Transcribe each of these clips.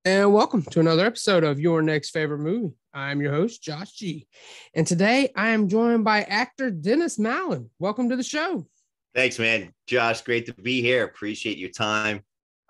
And welcome to another episode of Your Next Favorite Movie. I'm your host, Josh G. And today I am joined by actor Dennis Mallen. Welcome to the show. Thanks, man. Josh, great to be here. Appreciate your time.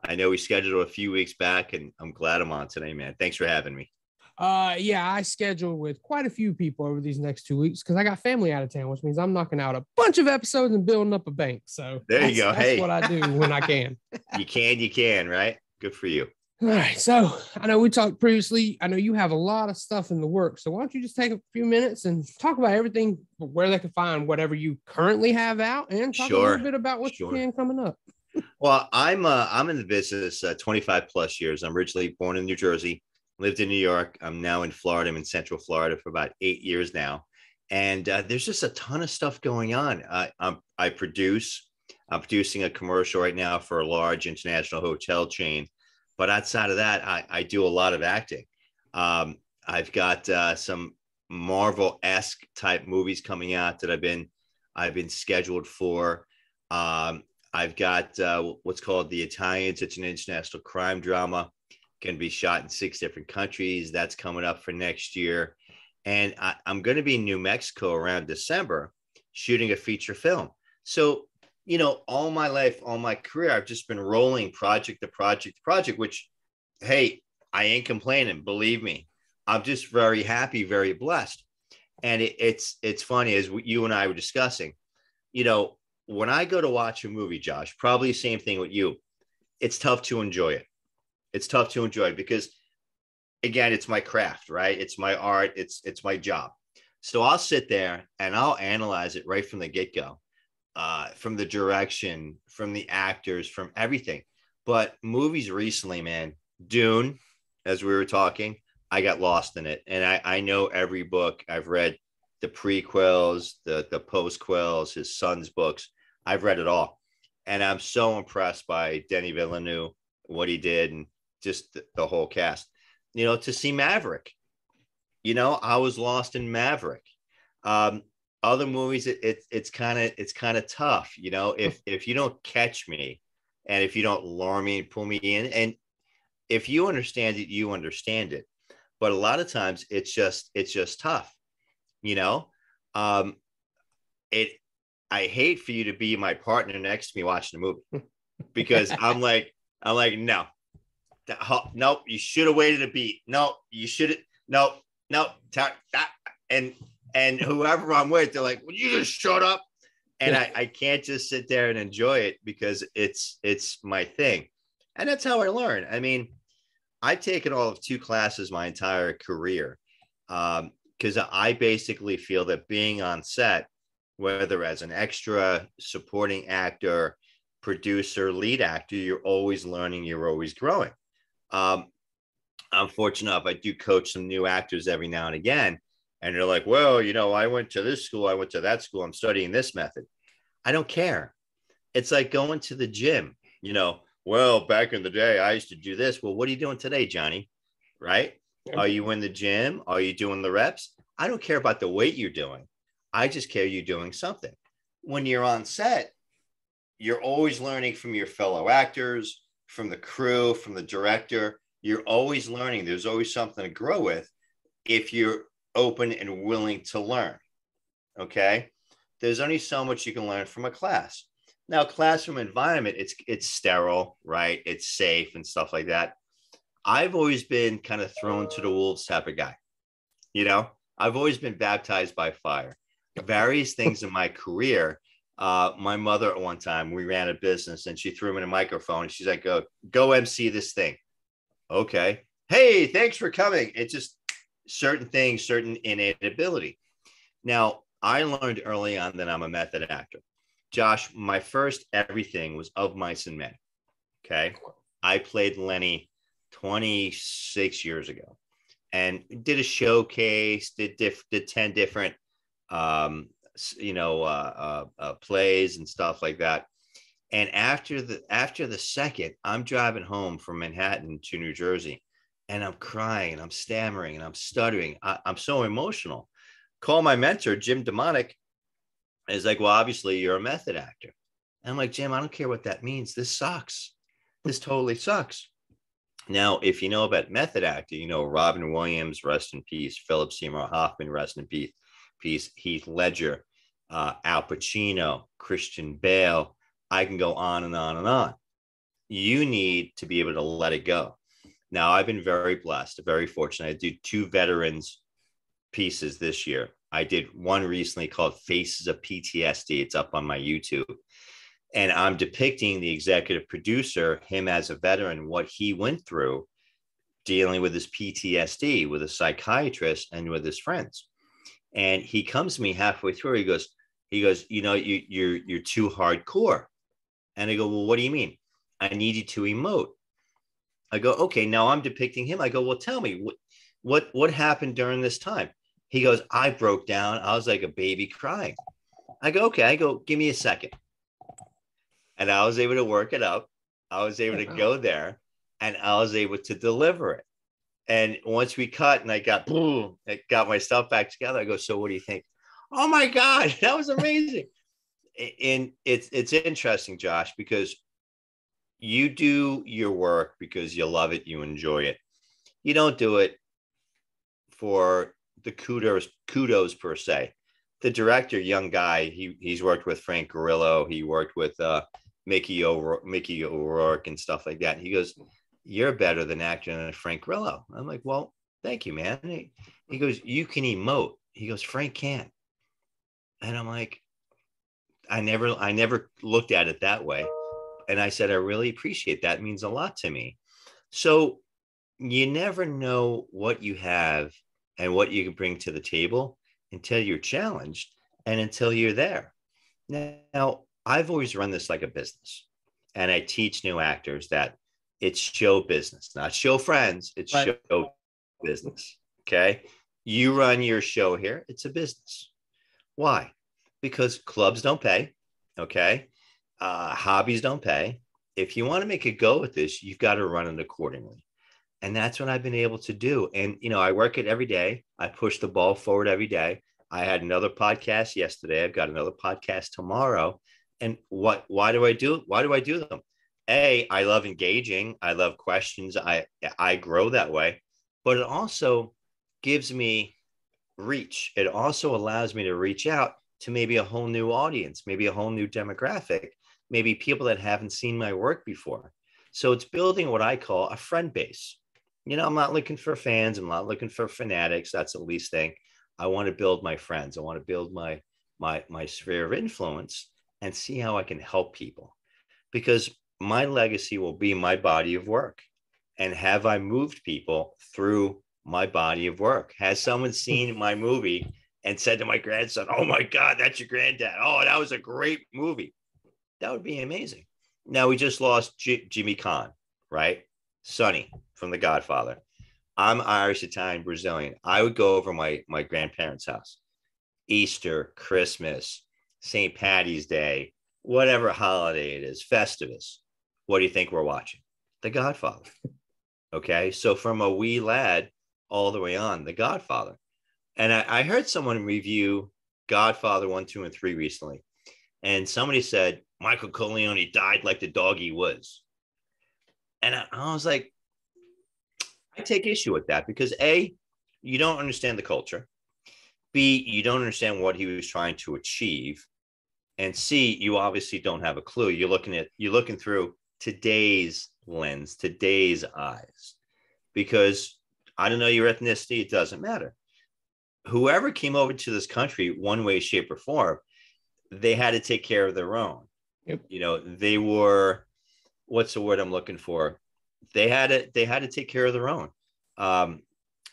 I know we scheduled a few weeks back, and I'm glad I'm on today, man. Thanks for having me. I scheduled with quite a few people over these next 2 weeks because I got family out of town, which means I'm knocking out a bunch of episodes and building up a bank. So there you go. That's what I do when I can. You can, right? Good for you. All right. So I know we talked previously. I know you have a lot of stuff in the works. So why don't you just take a few minutes and talk about everything, where they can find whatever you currently have out, and talk a little bit about what you can coming up. Well, I'm in the business 25 plus years. I'm originally born in New Jersey, lived in New York. I'm now in Florida. I'm in Central Florida for about 8 years now. And there's just a ton of stuff going on. I'm producing a commercial right now for a large international hotel chain. But outside of that, I do a lot of acting. I've got some Marvel-esque type movies coming out that I've been scheduled for. I've got what's called The Italians. It's an international crime drama. Can be shot in 6 different countries. That's coming up for next year. And I'm going to be in New Mexico around December shooting a feature film. So, you know, all my life, all my career, I've just been rolling project to project to project, which, hey, I ain't complaining. Believe me, I'm just very happy, very blessed. And it's funny, as you and I were discussing, you know, when I go to watch a movie, Josh, probably the same thing with you. It's tough to enjoy it. It's tough to enjoy it because, again, it's my craft, right? It's my art. It's my job. So I'll sit there and I'll analyze it right from the get-go. From the direction, from the actors, from everything. But movies recently, man, Dune, as we were talking, I got lost in it. And I know every book. I've read the prequels, the postquels, his son's books. I've read it all. And I'm so impressed by Denis Villeneuve, what he did, and just the whole cast. You know, to see Maverick, you know, I was lost in Maverick. Other movies, it's kind of tough, you know, if you don't catch me, and if you don't lure me and pull me in, and if you understand it, you understand it. But a lot of times it's just tough, you know. I hate for you to be my partner next to me watching the movie, because I'm like no, you should have waited a beat. No, you should have. No, and whoever I'm with, they're like, "Will you just shut up?" And I can't just sit there and enjoy it because it's my thing. And that's how I learn. I mean, I've taken all of 2 classes my entire career, because I basically feel that being on set, whether as an extra, supporting actor, producer, lead actor, you're always learning, you're always growing. I'm fortunate enough, I do coach some new actors every now and again. And you're like, well, you know, I went to this school, I went to that school, I'm studying this method. I don't care. It's like going to the gym, you know, well, back in the day, I used to do this. Well, what are you doing today, Johnny? Right? Okay. Are you in the gym? Are you doing the reps? I don't care about the weight you're doing. I just care you're doing something. When you're on set, you're always learning from your fellow actors, from the crew, from the director. You're always learning. There's always something to grow with if you're open and willing to learn. Okay. There's only so much you can learn from a class. Now, classroom environment, it's sterile, right? It's safe and stuff like that. I've always been kind of thrown to the wolves type of guy. You know, I've always been baptized by fire. Various things in my career. My mother at one time, we ran a business and she threw me a microphone and she's like, go MC this thing. Okay. Hey, thanks for coming. It's just certain things, certain innate ability. Now, I learned early on that I'm a method actor. Josh, my first everything was Of Mice and Men. Okay. I played Lenny 26 years ago and did a showcase, did 10 different, plays and stuff like that. And after the second, I'm driving home from Manhattan to New Jersey, and I'm crying and I'm stammering and I'm stuttering. I'm so emotional. Call my mentor, Jim Demonic. He's like, well, obviously you're a method actor. And I'm like, Jim, I don't care what that means. This sucks. This totally sucks. Now, if you know about method acting, you know Robin Williams, rest in peace, Philip Seymour Hoffman, rest in peace, Heath Ledger, Al Pacino, Christian Bale. I can go on and on and on. You need to be able to let it go. Now, I've been very blessed, very fortunate. I did 2 veterans pieces this year. I did one recently called Faces of PTSD. It's up on my YouTube. And I'm depicting the executive producer, him as a veteran, what he went through dealing with his PTSD, with a psychiatrist and with his friends. And he comes to me halfway through. He goes, you know, you're too hardcore. And I go, well, what do you mean? I need you to emote. I go, okay, now I'm depicting him. I go, well, tell me what happened during this time? He goes, I broke down. I was like a baby crying. I go, okay. I go, give me a second. And I was able to work it up. I was able to go there and I was able to deliver it. And once we cut and I got my stuff back together, I go, so what do you think? Oh my God, that was amazing. And it's interesting, Josh, because you do your work because you love it, you enjoy it. You don't do it for the kudos per se. The director, young guy, he's worked with Frank Grillo. He worked with Mickey O'Rourke and stuff like that. He goes, you're better than actor than Frank Grillo. I'm like, well, thank you, man. He goes, you can emote. He goes, Frank can't. And I'm like, I never looked at it that way. And I said, I really appreciate that. It means a lot to me. So you never know what you have and what you can bring to the table until you're challenged and until you're there. Now, I've always run this like a business, and I teach new actors that it's show business, not show friends. It's right. Show business. Okay. You run your show here. It's a business. Why? Because clubs don't pay. Okay. Hobbies don't pay. If you want to make a go with this, you've got to run it accordingly. And that's what I've been able to do. And, you know, I work it every day. I push the ball forward every day. I had another podcast yesterday. I've got another podcast tomorrow. And why do I do them? I love engaging. I love questions. I grow that way, but it also gives me reach. It also allows me to reach out to maybe a whole new audience, maybe a whole new demographic, maybe people that haven't seen my work before. So it's building what I call a friend base. You know, I'm not looking for fans. I'm not looking for fanatics. That's the least thing. I want to build my friends. I want to build my sphere of influence and see how I can help people, because my legacy will be my body of work. And have I moved people through my body of work? Has someone seen my movie and said to my grandson, oh my God, that's your granddad. Oh, that was a great movie. That would be amazing. Now we just lost Jimmy Caan, right? Sonny from The Godfather. I'm Irish, Italian, Brazilian. I would go over my grandparents' house, Easter, Christmas, St. Patty's Day, whatever holiday it is, Festivus. What do you think we're watching? The Godfather. Okay. So from a wee lad all the way on, The Godfather. And I heard someone review Godfather 1, 2, and 3 recently. And somebody said, Michael Corleone died like the dog he was. And I was like, I take issue with that because A, you don't understand the culture. B, you don't understand what he was trying to achieve. And C, you obviously don't have a clue. You're looking through today's lens, today's eyes, because I don't know your ethnicity. It doesn't matter. Whoever came over to this country, one way, shape, or form, they had to take care of their own. Yep. You know, they were, what's the word I'm looking for? They had to take care of their own.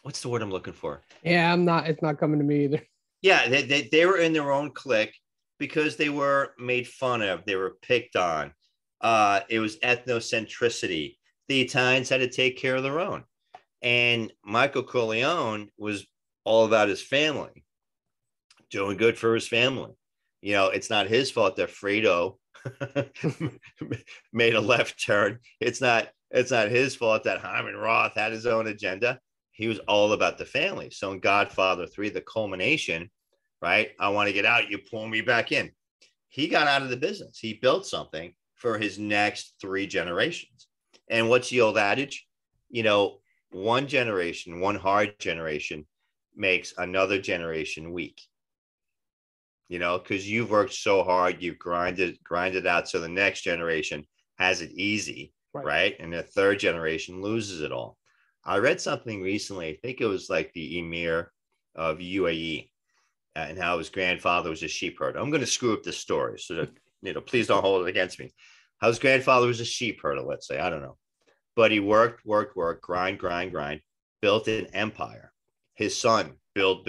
What's the word I'm looking for? Yeah, it's not coming to me either. Yeah, they were in their own clique because they were made fun of. They were picked on. It was ethnocentricity. The Italians had to take care of their own. And Michael Corleone was all about his family, doing good for his family. You know, it's not his fault that Fredo made a left turn. It's not his fault that Hyman Roth had his own agenda. He was all about the family. So in Godfather 3, the culmination, right? I want to get out. You pull me back in. He got out of the business. He built something for his next 3 generations. And what's the old adage? one generation, one hard generation makes another generation weak. Because you've worked so hard, you've grinded out, so the next generation has it easy, right? And the third generation loses it all. I read something recently, I think it was like the emir of UAE, and how his grandfather was a sheep herder. I'm going to screw up this story, so that, please don't hold it against me. How his grandfather was a sheep herder, let's say, I don't know. But he worked, grind, built an empire. His son build,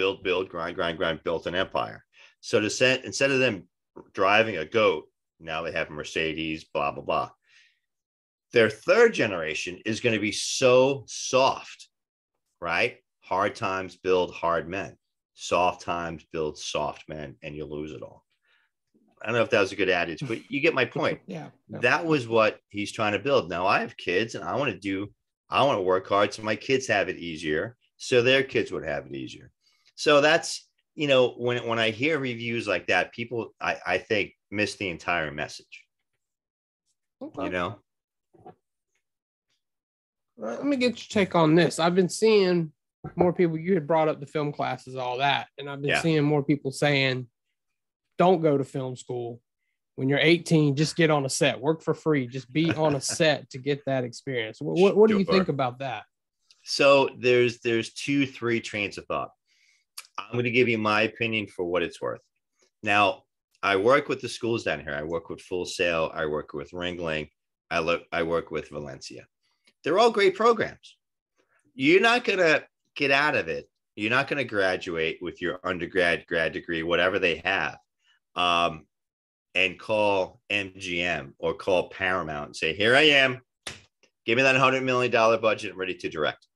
grind, built an empire. So instead of them driving a goat, now they have a Mercedes, blah, blah, blah. Their third generation is going to be so soft, right? Hard times build hard men. Soft times build soft men, and you lose it all. I don't know if that was a good adage, but you get my point. Yeah. No. That was what he's trying to build. Now I have kids, and I want to work hard so my kids have it easier, so their kids would have it easier. So that's, when I hear reviews like that, people, I think, miss the entire message. Okay. Let me get your take on this. I've been seeing more people, you had brought up the film classes, all that, and I've been seeing more people saying, don't go to film school. When you're 18, just get on a set, work for free, just be on a set to get that experience. What do you think about that? So there's 2-3 trains of thought. I'm going to give you my opinion for what it's worth. Now, I work with the schools down here. I work with Full Sail. I work with Ringling. I work with Valencia. They're all great programs. You're not going to get out of it. You're not going to graduate with your undergrad, grad degree, whatever they have, and call MGM or call Paramount and say, here I am. Give me that $100 million budget. I'm ready to direct.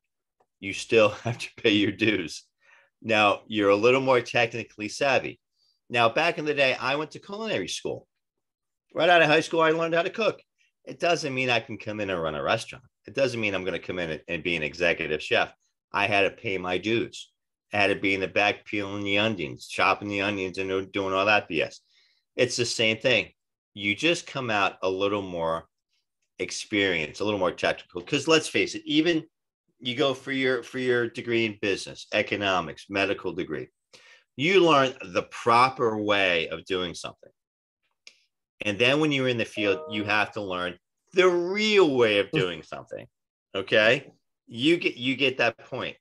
You still have to pay your dues. Now, you're a little more technically savvy. Now, back in the day, I went to culinary school. Right out of high school, I learned how to cook. It doesn't mean I can come in and run a restaurant. It doesn't mean I'm going to come in and be an executive chef. I had to pay my dues. I had to be in the back peeling the onions, chopping the onions, and doing all that BS. It's the same thing. You just come out a little more experienced, a little more technical. Because let's face it, even you go for your degree in business, economics, medical degree, you learn the proper way of doing something. And then when you're in the field, you have to learn the real way of doing something. Okay. You get that point.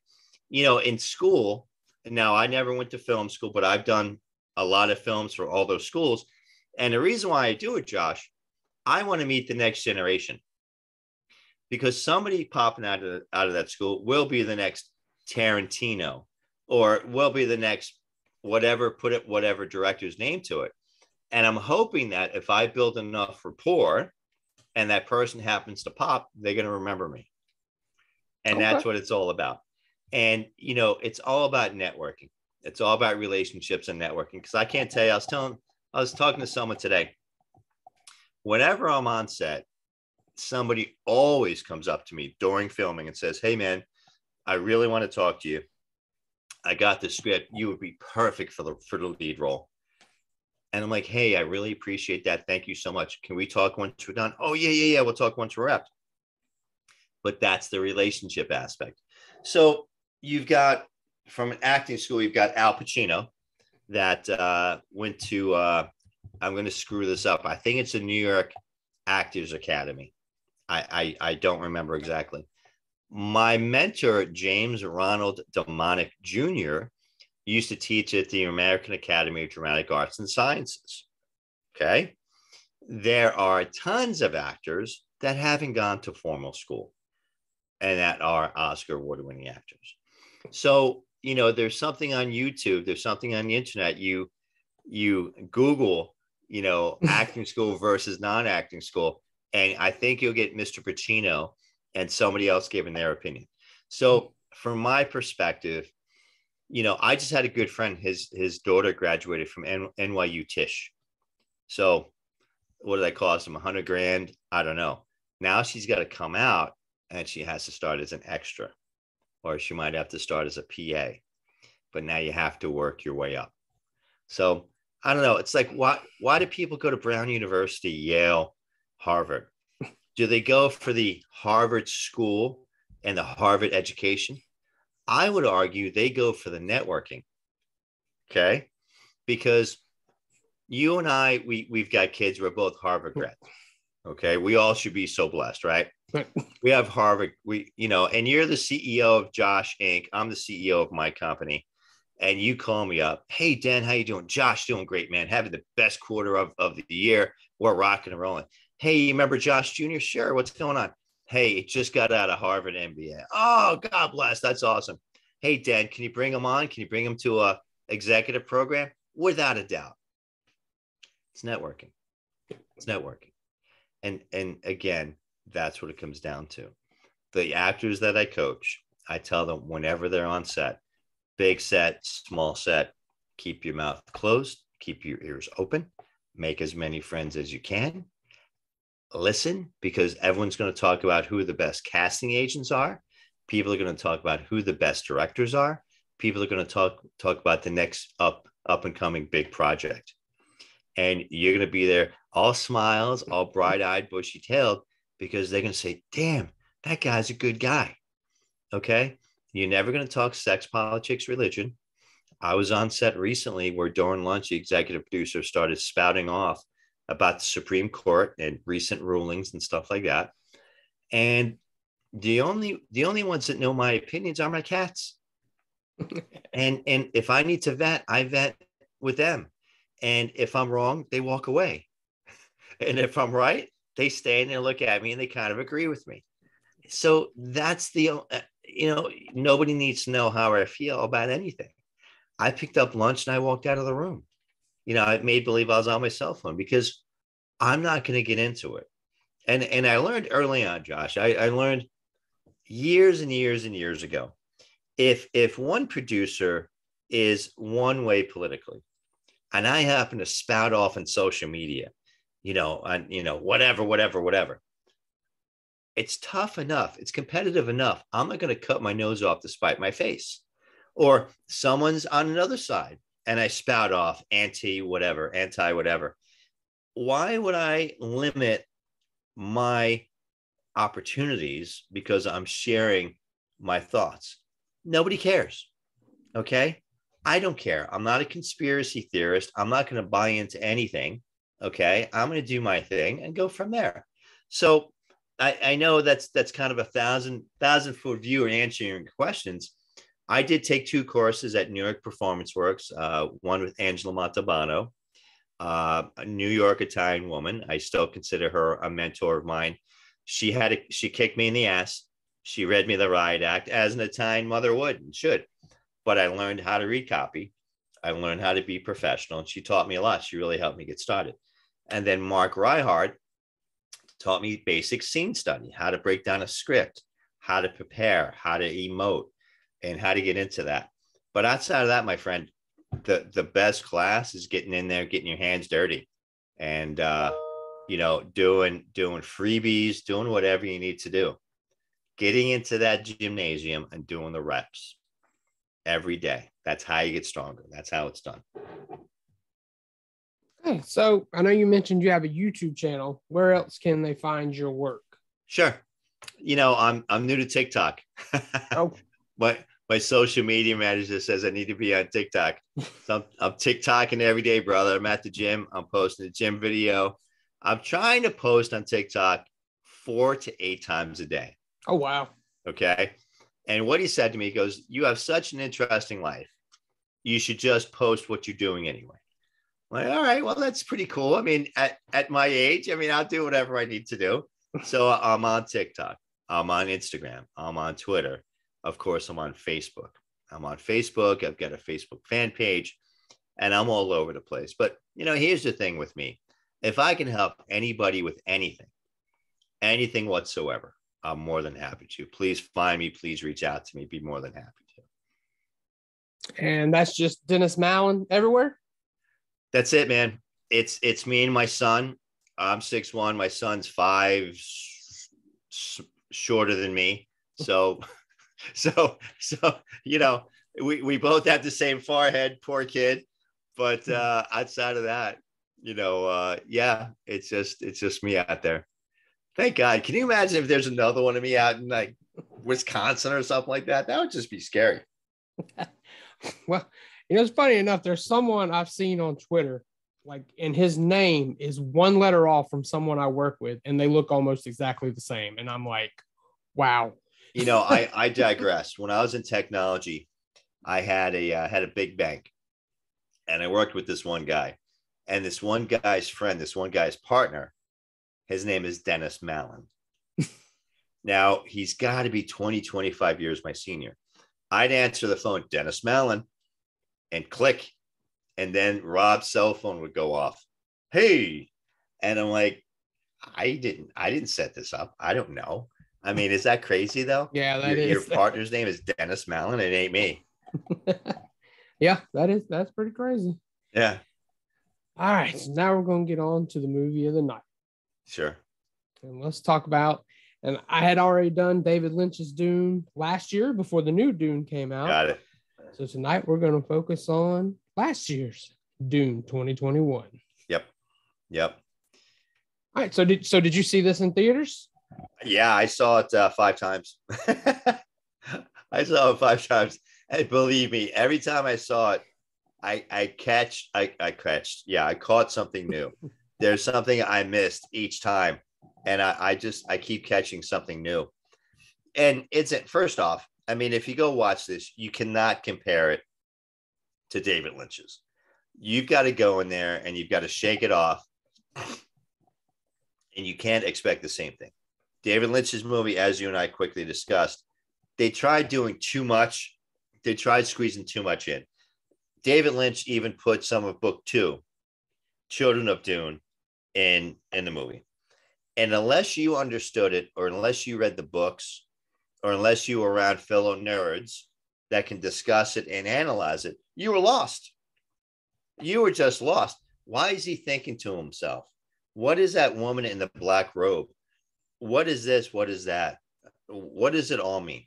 In school, now I never went to film school, but I've done a lot of films for all those schools. And the reason why I do it, Josh, I want to meet the next generation, because somebody popping out of that school will be the next Tarantino, or will be the next whatever director's name to it. And I'm hoping that if I build enough rapport and that person happens to pop, they're going to remember me. And that's what it's all about. And, it's all about networking. It's all about relationships and networking. Because I can't tell you, I was talking to someone today. Whenever I'm on set, somebody always comes up to me during filming and says, hey, man, I really want to talk to you. I got the script. You would be perfect for the lead role. And I'm like, hey, I really appreciate that. Thank you so much. Can we talk once we're done? Oh, yeah. We'll talk once we're wrapped. But that's the relationship aspect. So you've got, from an acting school, you've got Al Pacino that went to, I'm going to screw this up. I think it's the New York Actors Academy. I don't remember exactly. My mentor, James Ronald Demonic Jr., used to teach at the American Academy of Dramatic Arts and Sciences. Okay. There are tons of actors that haven't gone to formal school and that are Oscar award-winning actors. So, there's something on YouTube, there's something on the internet. You Google, acting school versus non-acting school. And I think you'll get Mr. Pacino and somebody else giving their opinion. So from my perspective, I just had a good friend, his daughter graduated from NYU Tisch. So what did I cost him? $100,000? I don't know. Now she's got to come out and she has to start as an extra, or she might have to start as a PA, but now you have to work your way up. So I don't know. It's like, why do people go to Brown University, Yale, Harvard? Do they go for the Harvard school and the Harvard education, I would argue they go for the networking. Okay. Because you and I, we've got kids. We're both Harvard grads. Okay. We all should be so blessed, right? We have Harvard, and you're the CEO of Josh Inc. I'm the CEO of my company. And you call me up. Hey, Dan, how you doing? Josh, doing great, man. Having the best quarter of the year. We're rocking and rolling. Hey, you remember Josh Jr.? Sure. What's going on? Hey, it just got out of Harvard MBA. Oh, God bless. That's awesome. Hey, Dan, can you bring him on? Can you bring him to a executive program? Without a doubt. It's networking. It's networking. And again, that's what it comes down to. The actors that I coach, I tell them whenever they're on set, big set, small set, keep your mouth closed, keep your ears open, make as many friends as you can. Listen, because everyone's going to talk about who the best casting agents are. People are going to talk about who the best directors are. People are going to talk about the next up and coming big project. And you're going to be there all smiles, all bright-eyed, bushy-tailed, because they're going to say, damn, that guy's a good guy. Okay? You're never going to talk sex, politics, religion. I was on set recently where during lunch, the executive producer started spouting off about the Supreme Court and recent rulings and stuff like that. And the only ones that know my opinions are my cats. and if I need to vet, I vet with them. And if I'm wrong, they walk away. And if I'm right, they stand and look at me and they kind of agree with me. So that's nobody needs to know how I feel about anything. I picked up lunch and I walked out of the room. I made believe I was on my cell phone because I'm not going to get into it. And I learned early on, Josh, I learned years and years and years ago, if one producer is one way politically, and I happen to spout off on social media, whatever. It's tough enough. It's competitive enough. I'm not going to cut my nose off to spite my face. Or someone's on another side and I spout off anti whatever. Why would I limit my opportunities because I'm sharing my thoughts? Nobody cares. Okay. I don't care. I'm not a conspiracy theorist. I'm not going to buy into anything. Okay. I'm going to do my thing and go from there. So I know that's kind of a thousand foot view in answering your questions. I did take 2 courses at New York Performance Works, one with Angela Montalbano, a New York Italian woman. I still consider her a mentor of mine. She kicked me in the ass. She read me the riot act as an Italian mother would and should. But I learned how to read copy. I learned how to be professional. And she taught me a lot. She really helped me get started. And then Mark Reihard taught me basic scene study, how to break down a script, how to prepare, how to emote, and how to get into that. But outside of that, my friend, the best class is getting in there, getting your hands dirty and, doing freebies, doing whatever you need to do, getting into that gymnasium and doing the reps every day. That's how you get stronger. That's how it's done. Okay, so I know you mentioned you have a YouTube channel. Where else can they find your work? Sure. I'm new to TikTok. Oh. My social media manager says I need to be on TikTok. So I'm TikToking every day, brother. I'm at the gym. I'm posting a gym video. I'm trying to post on TikTok 4 to 8 times a day. Oh, wow. Okay. And what he said to me, he goes, you have such an interesting life. You should just post what you're doing anyway. I'm like, all right, well, that's pretty cool. I mean, at my age, I'll do whatever I need to do. So I'm on TikTok. I'm on Instagram. I'm on Twitter. Of course, I'm on Facebook. I've got a Facebook fan page, and I'm all over the place. But, here's the thing with me. If I can help anybody with anything whatsoever, I'm more than happy to. Please find me. Please reach out to me. Be more than happy to. And that's just Dennis Mallen everywhere? That's it, man. It's me and my son. I'm 6'1". My son's 5 shorter than me. So we both have the same forehead, poor kid. But outside of that, it's just me out there. Thank God. Can you imagine if there's another one of me out in like Wisconsin or something like that. That would just be scary. Well, it's funny enough. There's someone I've seen on Twitter, and his name is one letter off from someone I work with, and they look almost exactly the same. And I'm like, wow. I digress. When I was in technology, I had a big bank, and I worked with this one guy, and this one guy's friend, this one guy's partner, his name is Dennis Mallen. Now, he's got to be 20, 25 years my senior. I'd answer the phone, Dennis Mallen, and click. And then Rob's cell phone would go off. Hey. And I'm like, I didn't set this up. I don't know. I mean, is that crazy though? Yeah, your partner's name is Dennis Mallen. It ain't me. Yeah, that's pretty crazy. Yeah. All right. So now we're going to get on to the movie of the night. Sure. And let's talk about, and I had already done David Lynch's Dune last year before the new Dune came out. Got it. So tonight we're going to focus on last year's Dune 2021. Yep. All right. So did you see this in theaters? Yeah, I saw it 5 times. I saw it 5 times. And believe me, every time I saw it, I caught something new. There's something I missed each time. And I keep catching something new. And first off, I mean, if you go watch this, you cannot compare it to David Lynch's. You've got to go in there and you've got to shake it off. And you can't expect the same thing. David Lynch's movie, as you and I quickly discussed, they tried doing too much. They tried squeezing too much in. David Lynch even put some of book 2, Children of Dune, in the movie. And unless you understood it, or unless you read the books, or unless you were around fellow nerds that can discuss it and analyze it, you were lost. You were just lost. Why is he thinking to himself? What is that woman in the black robe? What is this? What is that? What does it all mean?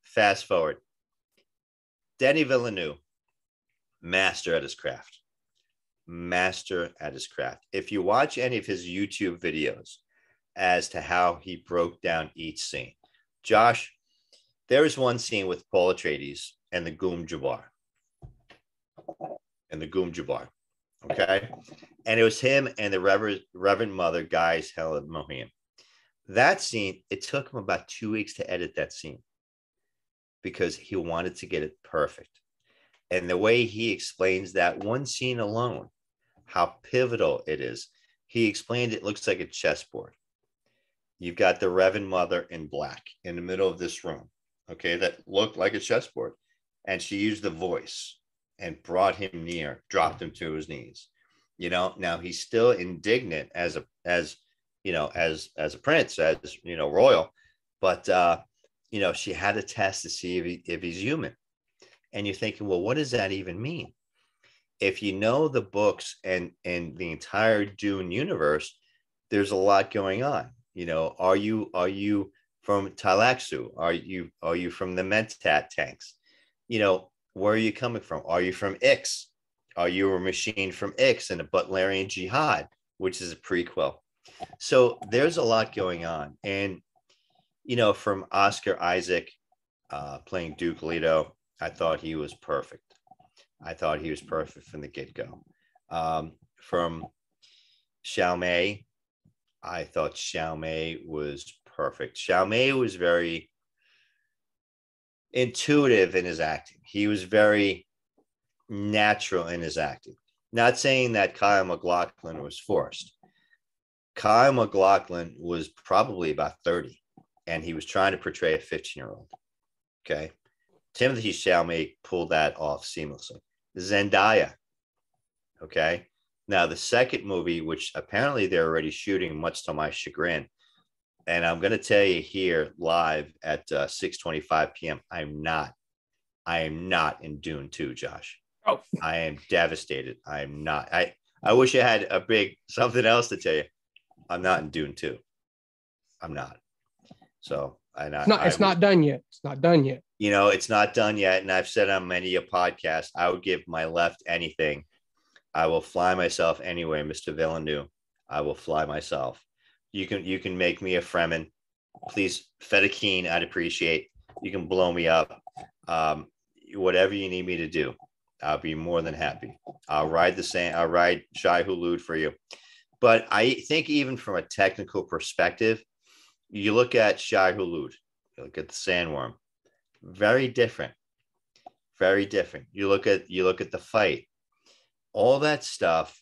Fast forward. Denis Villeneuve, master at his craft. Master at his craft. If you watch any of his YouTube videos as to how he broke down each scene, Josh, there is one scene with Paul Atreides and the Goom Jabbar. Okay. And it was him and the Reverend Mother, Guys Helen Mohiam. That scene, it took him about 2 weeks to edit that scene because he wanted to get it perfect. And the way he explains that one scene alone, how pivotal it is, he explained it looks like a chessboard. You've got the Reverend Mother in black in the middle of this room, okay, that looked like a chessboard. And she used the voice and brought him near, dropped him to his knees. Now he's still indignant as a prince, as royal, but she had a test to see if he's human. And you're thinking, well, what does that even mean? If you know the books and the entire Dune universe, there's a lot going on. Are you from Talaxu? Are you from the Mentat tanks? Where are you coming from? Are you from Ix? Are you a machine from Ix and a Butlerian Jihad, which is a prequel? So there's a lot going on. And, from Oscar Isaac playing Duke Leto, I thought he was perfect. I thought he was perfect from the get-go. From Chalamet, I thought Chalamet was perfect. Chalamet was very intuitive in his acting. He was very natural in his acting. Not saying that Kyle MacLachlan was forced. Kyle MacLachlan was probably about 30, and he was trying to portray a 15-year-old. Okay. Timothée Chalamet pulled that off seamlessly. Zendaya. Okay. Now, the second movie, which apparently they're already shooting, much to my chagrin, and I'm going to tell you here live at 6:25 p.m., I am not in Dune 2, Josh. Oh. I am devastated. I am not. I wish I had a big something else to tell you. I'm not in Dune 2. I'm not. So it's not done yet. It's not done yet. It's not done yet. And I've said on many a podcast, I would give my left anything. I will fly myself anyway, Mr. Villeneuve. I will fly myself. You can make me a Fremen. please, Fedakeen, I'd appreciate. You can blow me up. Whatever you need me to do, I'll be more than happy. I'll ride Shai Hulud for you. But I think even from a technical perspective, you look at Shai Hulud, you look at the Sandworm, very different, very different. You look at the fight, all that stuff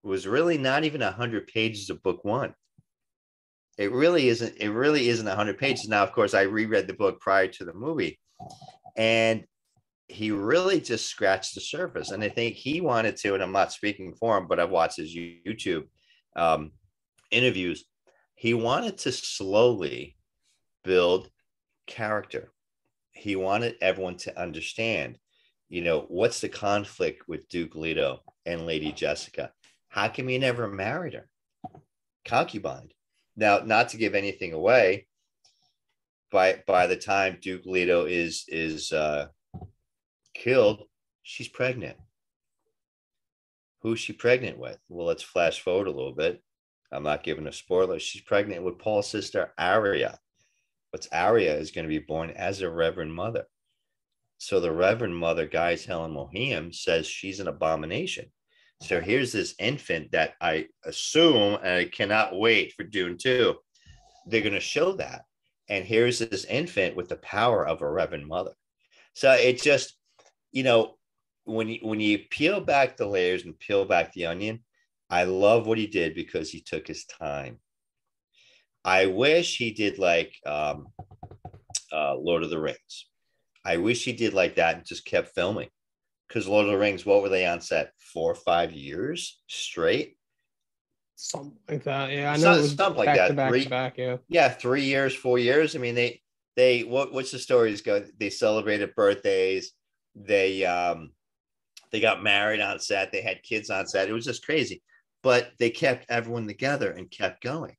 was really not even 100 pages of book one. It really isn't 100 pages. Now, of course, I reread the book prior to the movie, and he really just scratched the surface. And I think he wanted to, and I'm not speaking for him, but I've watched his YouTube interviews. He wanted to slowly build character. He wanted everyone to understand, what's the conflict with Duke Leto and Lady Jessica? How come you never married her? Concubine. Now, not to give anything away, by the time Duke Leto is killed, she's pregnant. Who's she pregnant with? Well, let's flash forward a little bit. I'm not giving a spoiler. She's pregnant with Paul's sister, Arya. But Arya is going to be born as a Reverend Mother. So the Reverend Mother, Guys Helen Mohiam, says she's an abomination. So here's this infant that I assume, and I cannot wait for Dune 2, they're going to show that. And here's this infant with the power of a Reverend Mother. So it just, when you peel back the layers and peel back the onion, I love what he did because he took his time. I wish he did like Lord of the Rings. I wish he did like that and just kept filming. Because Lord of the Rings, what were they on set? 4 or 5 years straight? Something like that. Yeah, I know it was something like that. Back to back, yeah. Yeah, 3 years, 4 years. I mean, they what's the stories go? They celebrated birthdays. They got married on set. They had kids on set. It was just crazy. But they kept everyone together and kept going.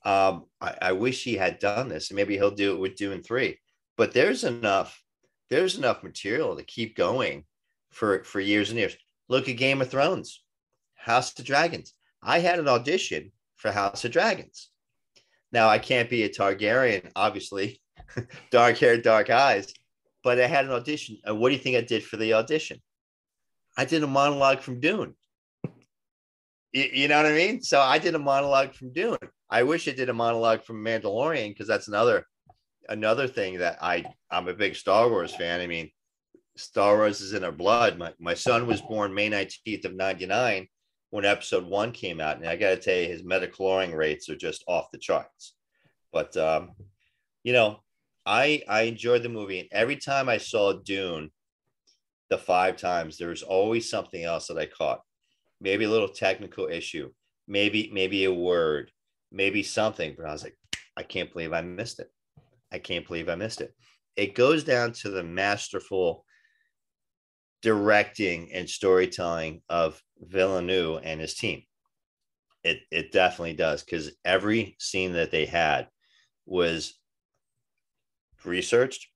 I wish he had done this. Maybe he'll do it with Dune 3. But there's enough material to keep going for years and years. Look at Game of Thrones, House of Dragons. I had an audition for House of Dragons. Now, I can't be a Targaryen, obviously, dark hair, dark eyes, but I had an audition. What do you think I did for the audition? I did a monologue from Dune. You know what I mean? So I did a monologue from Dune. I wish I did a monologue from Mandalorian, because that's another thing that I'm a big Star Wars fan. I mean, Star Wars is in our blood. My son was born May 19th of 99 when episode 1 came out. And I got to tell you, his metachlorine rates are just off the charts. But, I enjoyed the movie. And every time I saw Dune, the 5 times, there was always something else that I caught. Maybe a little technical issue, maybe a word, maybe something. But I was like, I can't believe I missed it. I can't believe I missed it. It goes down to the masterful directing and storytelling of Villeneuve and his team. It definitely does, because every scene that they had was researched.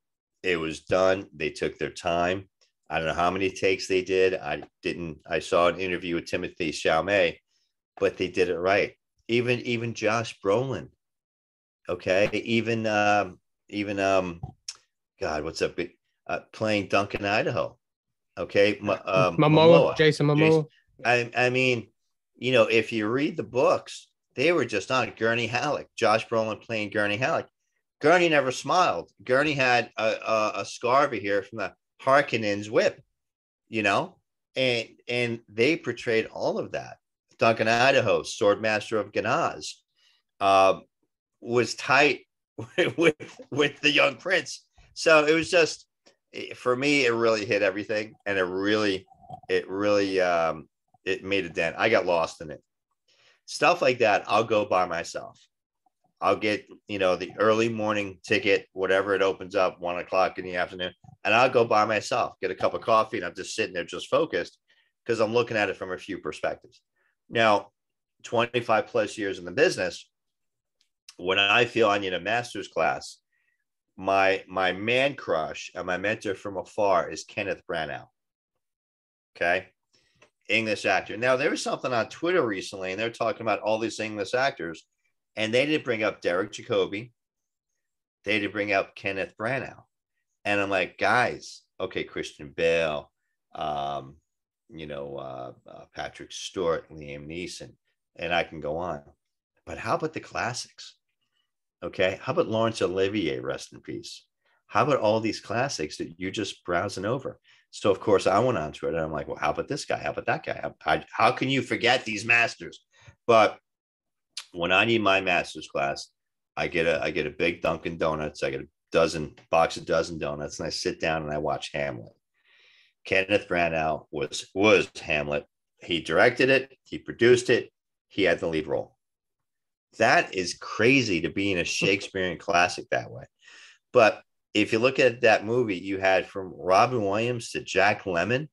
It was done. They took their time. I don't know how many takes they did. I saw an interview with Timothée Chalamet, but they did it right. Even Josh Brolin. Okay. Even God, what's up? Playing Duncan, Idaho. Okay. Momoa, Jason Momoa. I mean, if you read the books, they were just on Gurney Halleck, Josh Brolin playing Gurney Halleck. Gurney never smiled. Gurney had a scar over here from the Harkonnen's whip, and they portrayed all of that. Duncan Idaho, Swordmaster of Ganaz, was tight with the young prince. So it was just, for me, it really hit everything, and it made a dent. I got lost in it. Stuff like that, I'll go by myself. I'll get, the early morning ticket, whatever it opens up, 1 o'clock in the afternoon, and I'll go by myself, get a cup of coffee, and I'm just sitting there just focused, because I'm looking at it from a few perspectives. Now, 25 plus years in the business, when I feel I need a master's class, my man crush and my mentor from afar is Kenneth Branell. Okay. English actor. Now, there was something on Twitter recently, and they're talking about all these English actors, and they didn't bring up Derek Jacobi. they had to bring out Kenneth Branell. And I'm like, guys, okay, Christian Bale, Patrick Stewart, Liam Neeson, and I can go on. But how about the classics? Okay, how about Laurence Olivier, rest in peace? How about all these classics that you're just browsing over? So, of course, I went onto it and I'm like, well, how about this guy? How about that guy? How can you forget these masters? But when I need my master's class, I get a big Dunkin' Donuts. I get a box of dozen donuts, and I sit down and I watch Hamlet. Kenneth Branagh was Hamlet. He directed it. He produced it. He had the lead role. That is crazy to be in a Shakespearean classic that way. But if you look at that movie, you had from Robin Williams to Jack Lemmon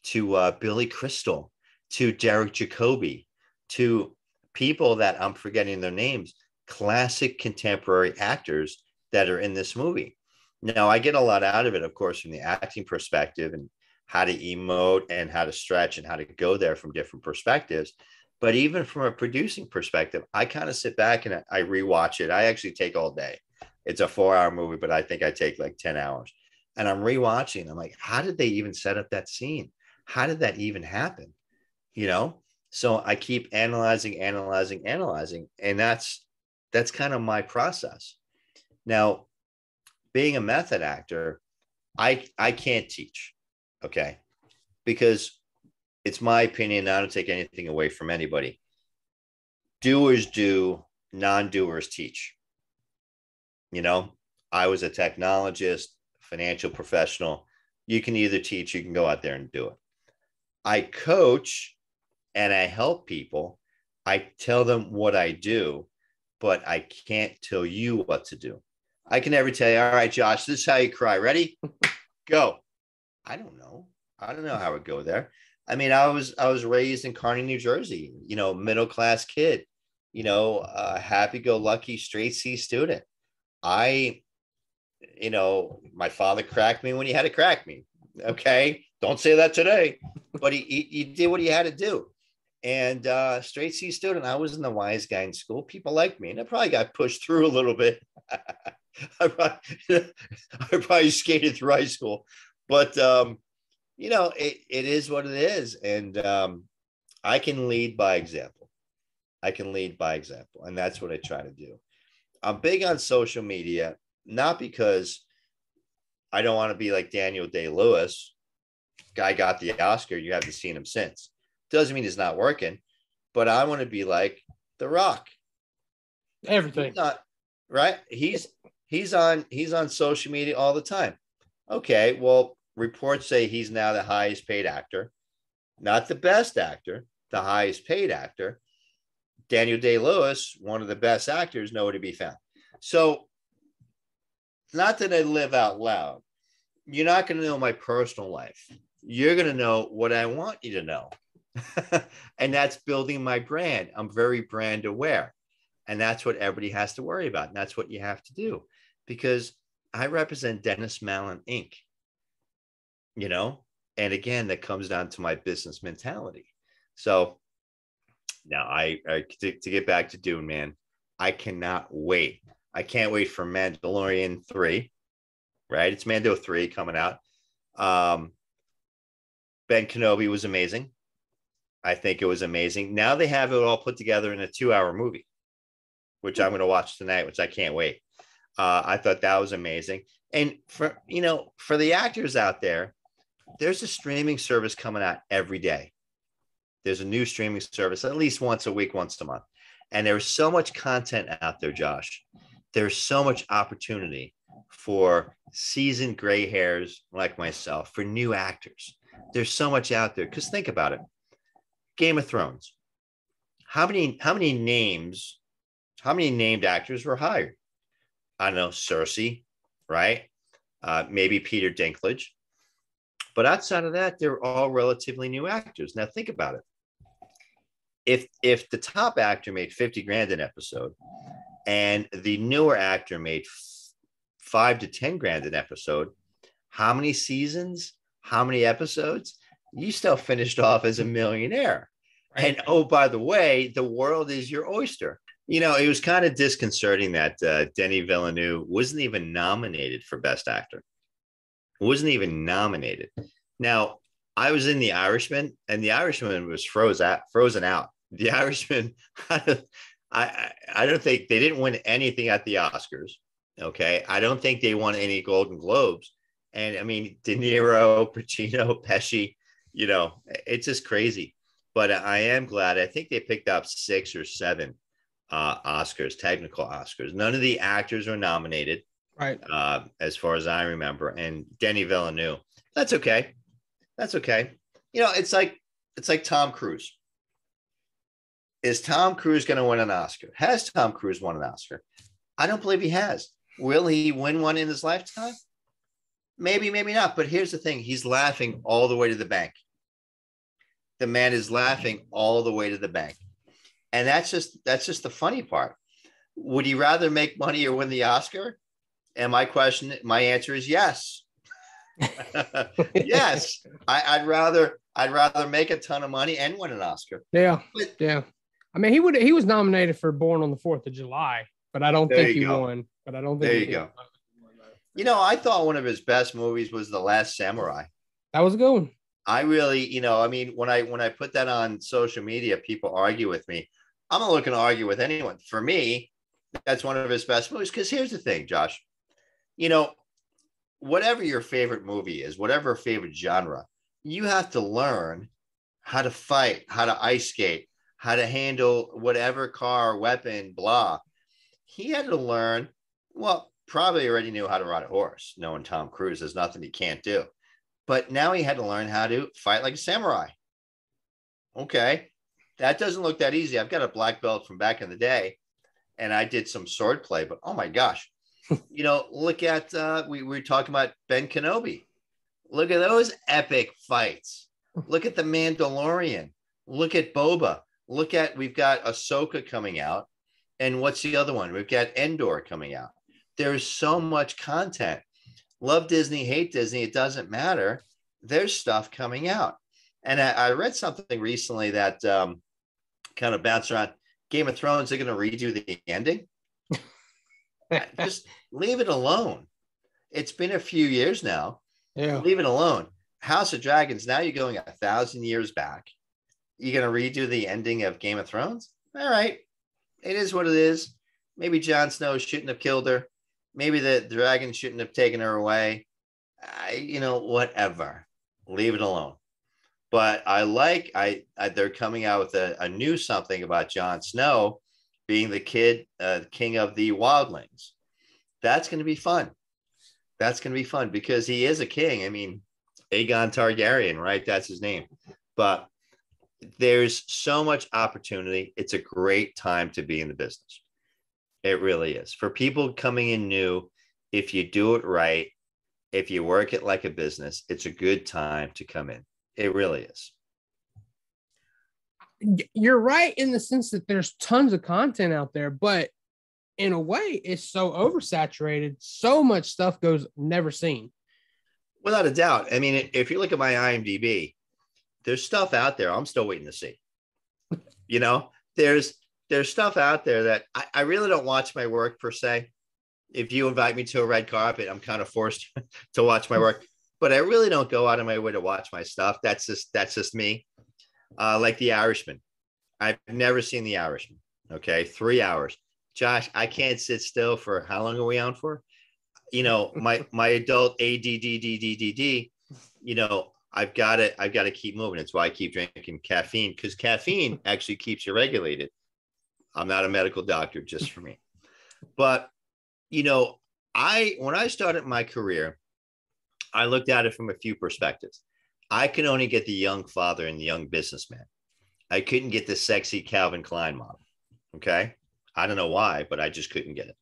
to Billy Crystal to Derek Jacobi to people that I'm forgetting their names, classic contemporary actors that are in this movie. Now, I get a lot out of it, of course, from the acting perspective and how to emote and how to stretch and how to go there from different perspectives. But even from a producing perspective, I kind of sit back and I rewatch it. I actually take all day. It's a 4-hour movie, but I think I take like 10 hours. And I'm rewatching. I'm like, how did they even set up that scene? How did that even happen? You know? So I keep analyzing. And that's kind of my process. Now, being a method actor, I can't teach. Okay. Because it's my opinion. I don't take anything away from anybody. Doers do, non-doers teach. You know, I was a technologist, financial professional. You can either teach, you can go out there and do it. I coach and I help people. I tell them what I do, but I can't tell you what to do. I can never tell you, all right, Josh, this is how you cry. Ready? Go. I don't know. I don't know how it would go there. I mean, I was raised in Kearney, New Jersey, you know, middle-class kid, you know, happy-go-lucky straight C student. My father cracked me when he had to crack me. Okay. Don't say that today, but he did what he had to do. And straight C student, I wasn't the wise guy in school. People liked me and I probably got pushed through a little bit. I probably skated through high school, but it is what it is. And I can lead by example. And that's what I try to do. I'm big on social media, not because I don't want to be like Daniel Day-Lewis. Guy got the Oscar. You haven't seen him since. Doesn't mean he's not working, but I want to be like The Rock. Everything. He's not, right? He's on social media all the time. Okay, well, reports say he's now the highest paid actor, not the best actor, the highest paid actor. Daniel Day-Lewis, one of the best actors, nowhere to be found. So, not that I live out loud. You're not going to know my personal life. You're going to know what I want you to know. And that's building my brand. I'm very brand aware. And that's what everybody has to worry about. And that's what you have to do. Because I represent Dennis Mallen, Inc. You know? And again, that comes down to my business mentality. So, now, to get back to Dune, man, I cannot wait. I can't wait for Mandalorian 3, right? It's Mando 3 coming out. Ben Kenobi was amazing. I think it was amazing. Now they have it all put together in a 2-hour movie, which I'm going to watch tonight, which I can't wait. I thought that was amazing. And for the actors out there, there's a streaming service coming out every day. There's a new streaming service at least once a week, once a month. And there's so much content out there, Josh. There's so much opportunity for seasoned gray hairs like myself, for new actors. There's so much out there. Because think about it. Game of Thrones. How many named actors were hired? I don't know, Cersei, right? Maybe Peter Dinklage. But outside of that, they're all relatively new actors. Now think about it. If the top actor made 50 grand an episode and the newer actor made 5 to 10 grand an episode, how many seasons, how many episodes? You still finished off as a millionaire. Right. And oh, by the way, the world is your oyster. It was kind of disconcerting that Denis Villeneuve wasn't even nominated for Best Actor. Wasn't even nominated. Now, I was in The Irishman, and The Irishman was frozen out. The Irishman, I don't think they didn't win anything at the Oscars. Okay, I don't think they won any Golden Globes. And I mean, De Niro, Pacino, Pesci, it's just crazy. But I am glad. I think they picked up 6 or 7 Oscars, technical Oscars. None of the actors were nominated, right? As far as I remember. And Denis Villeneuve, that's okay. That's okay. It's like Tom Cruise. Is Tom Cruise going to win an Oscar? Has Tom Cruise won an Oscar? I don't believe he has. Will he win one in his lifetime? Maybe, maybe not. But here's the thing. He's laughing all the way to the bank. The man is laughing all the way to the bank. And that's just the funny part. Would he rather make money or win the Oscar? And my answer is yes. Yes. I'd rather make a ton of money and win an Oscar. Yeah. Yeah. I mean, he was nominated for Born on the 4th of July, but I don't think he won. But I don't think there you go. I thought one of his best movies was The Last Samurai. That was a good one. I really, I mean, when I put that on social media, people argue with me. I'm not looking to argue with anyone. For me, that's one of his best movies. Because here's the thing, Josh. Whatever your favorite movie is, whatever favorite genre, you have to learn how to fight, how to ice skate, how to handle whatever car, weapon, blah. He had to learn, well, probably already knew how to ride a horse. Knowing Tom Cruise, there's nothing he can't do. But now he had to learn how to fight like a samurai. Okay. That doesn't look that easy. I've got a black belt from back in the day, and I did some sword play, but oh my gosh. Look at, we were talking about Ben Kenobi. Look at those epic fights. Look at The Mandalorian. Look at Boba. We've got Ahsoka coming out. And what's the other one? We've got Endor coming out. There's so much content. Love Disney, hate Disney, it doesn't matter. There's stuff coming out. And I read something recently that kind of bounced around. Game of Thrones, they're going to redo the ending. Just leave it alone. It's been a few years now. Yeah. Leave it alone. House of Dragons, now you're going 1,000 years back. You're going to redo the ending of Game of Thrones? All right. It is what it is. Maybe Jon Snow shouldn't have killed her. Maybe the dragon shouldn't have taken her away. Whatever. Leave it alone. But they're coming out with a new something about Jon Snow being the king of the wildlings. That's going to be fun. That's going to be fun because he is a king. I mean, Aegon Targaryen, right? That's his name. But there's so much opportunity. It's a great time to be in the business. It really is. For people coming in new, if you do it right, if you work it like a business, it's a good time to come in. It really is. You're right in the sense that there's tons of content out there, but in a way, it's so oversaturated. So much stuff goes never seen. Without a doubt. I mean, if you look at my IMDb, there's stuff out there I'm still waiting to see. There's stuff out there that I really don't watch my work per se. If you invite me to a red carpet, I'm kind of forced to watch my work, but I really don't go out of my way to watch my stuff. That's just me. Like The Irishman. I've never seen The Irishman. Okay. 3 hours. Josh, I can't sit still for how long are we on for? My adult ADD, I've got to keep moving. It's why I keep drinking caffeine, because caffeine actually keeps you regulated. I'm not a medical doctor, just for me. But, when I started my career, I looked at it from a few perspectives. I could only get the young father and the young businessman. I couldn't get the sexy Calvin Klein model. Okay. I don't know why, but I just couldn't get it.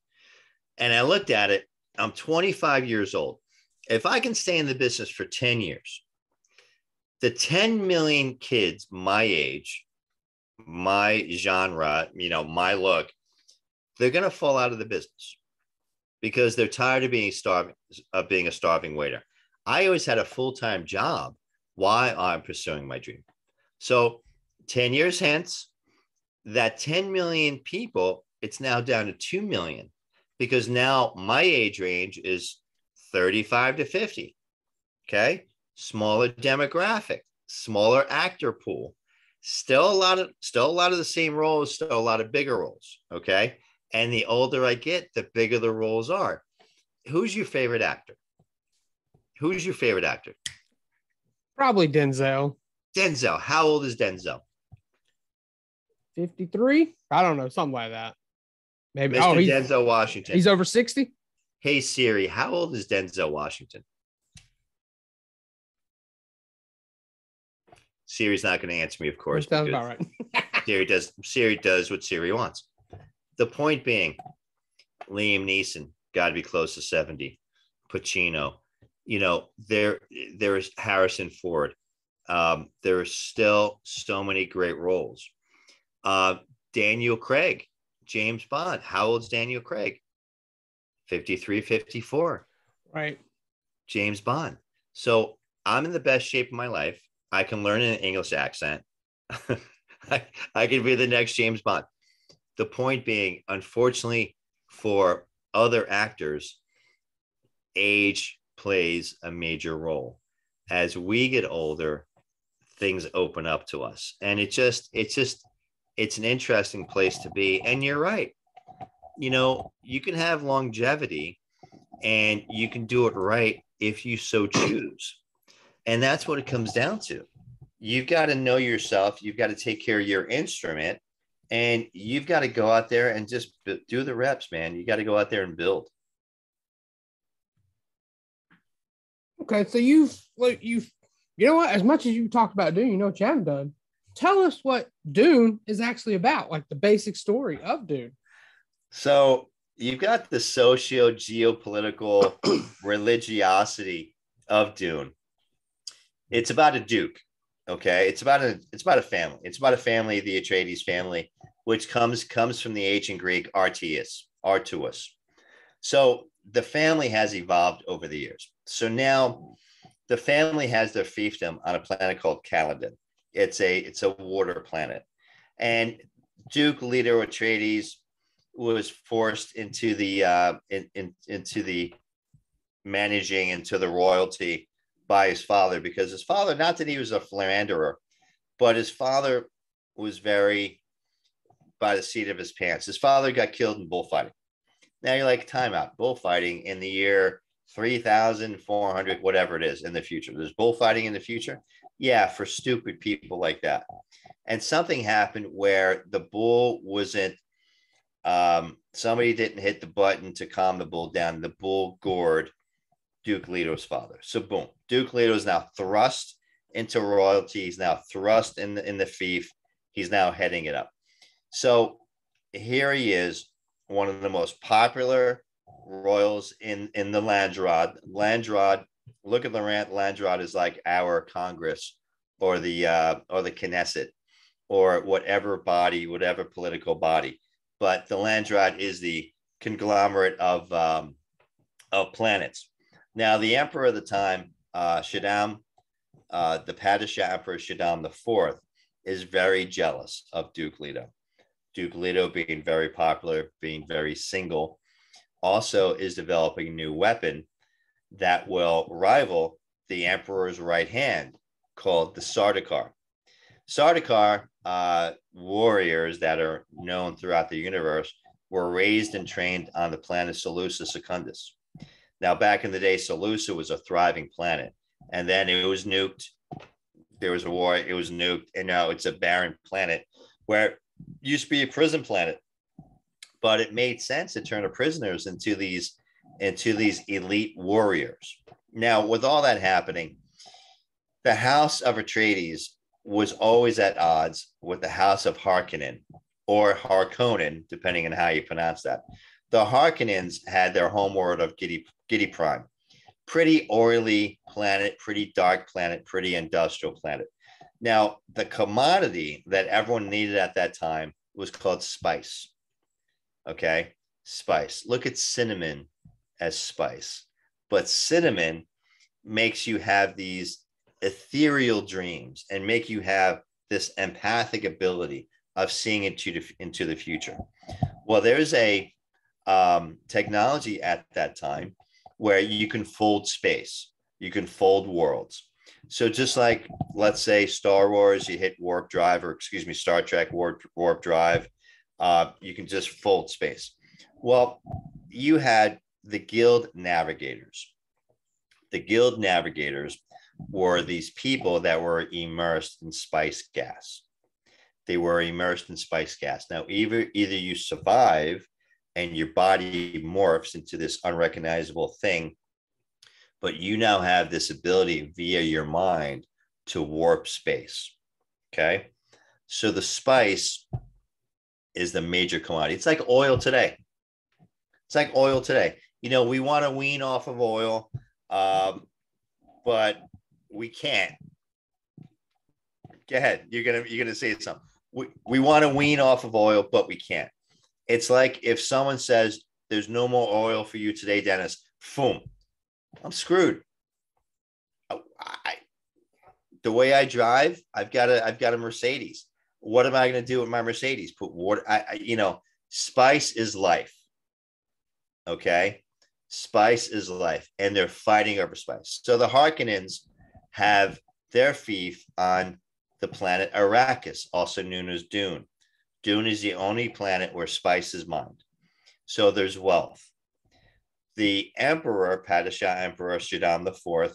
And I looked at it. I'm 25 years old. If I can stay in the business for 10 years, the 10 million kids my age, my genre, my look, they're going to fall out of the business because they're tired of being a starving waiter. I always had a full-time job while I'm pursuing my dream. So 10 years hence, that 10 million people It's now down to 2 million because now my age range is 35 to 50. Okay. Smaller demographic, smaller actor pool, still a lot of the same roles, still a lot of bigger roles. Okay. And the older I get, the bigger the roles are. Who's your favorite actor? Who's your favorite actor? Probably Denzel. Denzel. How old is Denzel? 53? I don't know, something like that. Maybe. Mr. Denzel Washington. He's over 60? Hey, Siri, how old is Denzel Washington? Siri's not going to answer me, of course. That sounds about right. Siri does what Siri wants. The point being, Liam Neeson, got to be close to 70. Pacino, there is Harrison Ford. There are still so many great roles. Daniel Craig, James Bond. How old's Daniel Craig? 53, 54. Right. James Bond. So I'm in the best shape of my life. I can learn an English accent. I can be the next James Bond. The point being, unfortunately, for other actors, age plays a major role. As we get older, things open up to us. And it's an interesting place to be. And you're right. You can have longevity and you can do it right if you so choose. And that's what it comes down to. You've got to know yourself. You've got to take care of your instrument, and you've got to go out there and just do the reps, man. You got to go out there and build. Okay. So you know what, as much as you talked about Dune, you know what you haven't done. Tell us what Dune is actually about, like the basic story of Dune. So you've got the socio-geopolitical religiosity of Dune. It's about a duke. Okay. It's about a family. It's about a family, the Atreides family, which comes from the ancient Greek Artuus. So the family has evolved over the years. So now the family has their fiefdom on a planet called Caladan. It's a water planet. And Duke Leto Atreides was forced into the into the managing into the royalty by his father, because his father, not that he was a philanderer, but his father was very by the seat of his pants. His father got killed in bullfighting. Now you're like, timeout, bullfighting in the year 3,400, whatever it is in the future. There's bullfighting in the future. Yeah, for stupid people like that. And something happened where the bull wasn't, somebody didn't hit the button to calm the bull down. The bull gored Duke Leto's father. So boom, Duke Leto is now thrust into royalty. He's now thrust in the fief. He's now heading it up. So here he is, one of the most popular royals in the Landrad. Look at the Landrad is like our Congress or the Knesset or whatever body, whatever political body. But the Landrad is the conglomerate of planets. Now, the emperor of the time, Shaddam, the Padishah Emperor Shaddam IV, is very jealous of Duke Leto. Duke Leto, being very popular, being very single, also is developing a new weapon that will rival the emperor's right hand, called the Sardaukar. Sardaukar, warriors that are known throughout the universe, were raised and trained on the planet Seleucus Secundus. Now, back in the day, Seleucus was a thriving planet, and then it was nuked. There was a war, it was nuked, and now it's a barren planet where it used to be a prison planet. But it made sense to turn the prisoners into these elite warriors. Now, with all that happening, the House of Atreides was always at odds with the House of Harkonnen, or Harkonnen, depending on how you pronounce that. The Harkonnens had their homeworld of Giedi Prime. Pretty oily planet, pretty dark planet, pretty industrial planet. Now, the commodity that everyone needed at that time was called spice. Okay, spice. Look at cinnamon as spice. But cinnamon makes you have these ethereal dreams and make you have this empathic ability of seeing into the future. Well, there's a technology at that time where you can fold space, you can fold worlds. So just like, let's say Star Wars, you hit warp drive, or excuse me, Star Trek warp drive, you can just fold space. Well, you had the Guild Navigators. The Guild Navigators were these people that were immersed in spice gas. They were immersed in spice gas. Now, either you survive and your body morphs into this unrecognizable thing, but you now have this ability via your mind to warp space. Okay. So the spice is the major commodity. It's like oil today. It's like oil today. You know, we want to wean off of oil, but we can't. Go ahead. You're gonna say something. We want to wean off of oil, but we can't. It's like if someone says there's no more oil for you today, Dennis, boom, I'm screwed. The way I drive, I've got a Mercedes. What am I going to do with my Mercedes? Put water. Spice is life. Okay, spice is life, and they're fighting over spice. So the Harkonnens have their fief on the planet Arrakis, also known as Dune. Dune is the only planet where spice is mined. So there's wealth. The Emperor, Padishah Emperor Shaddam IV,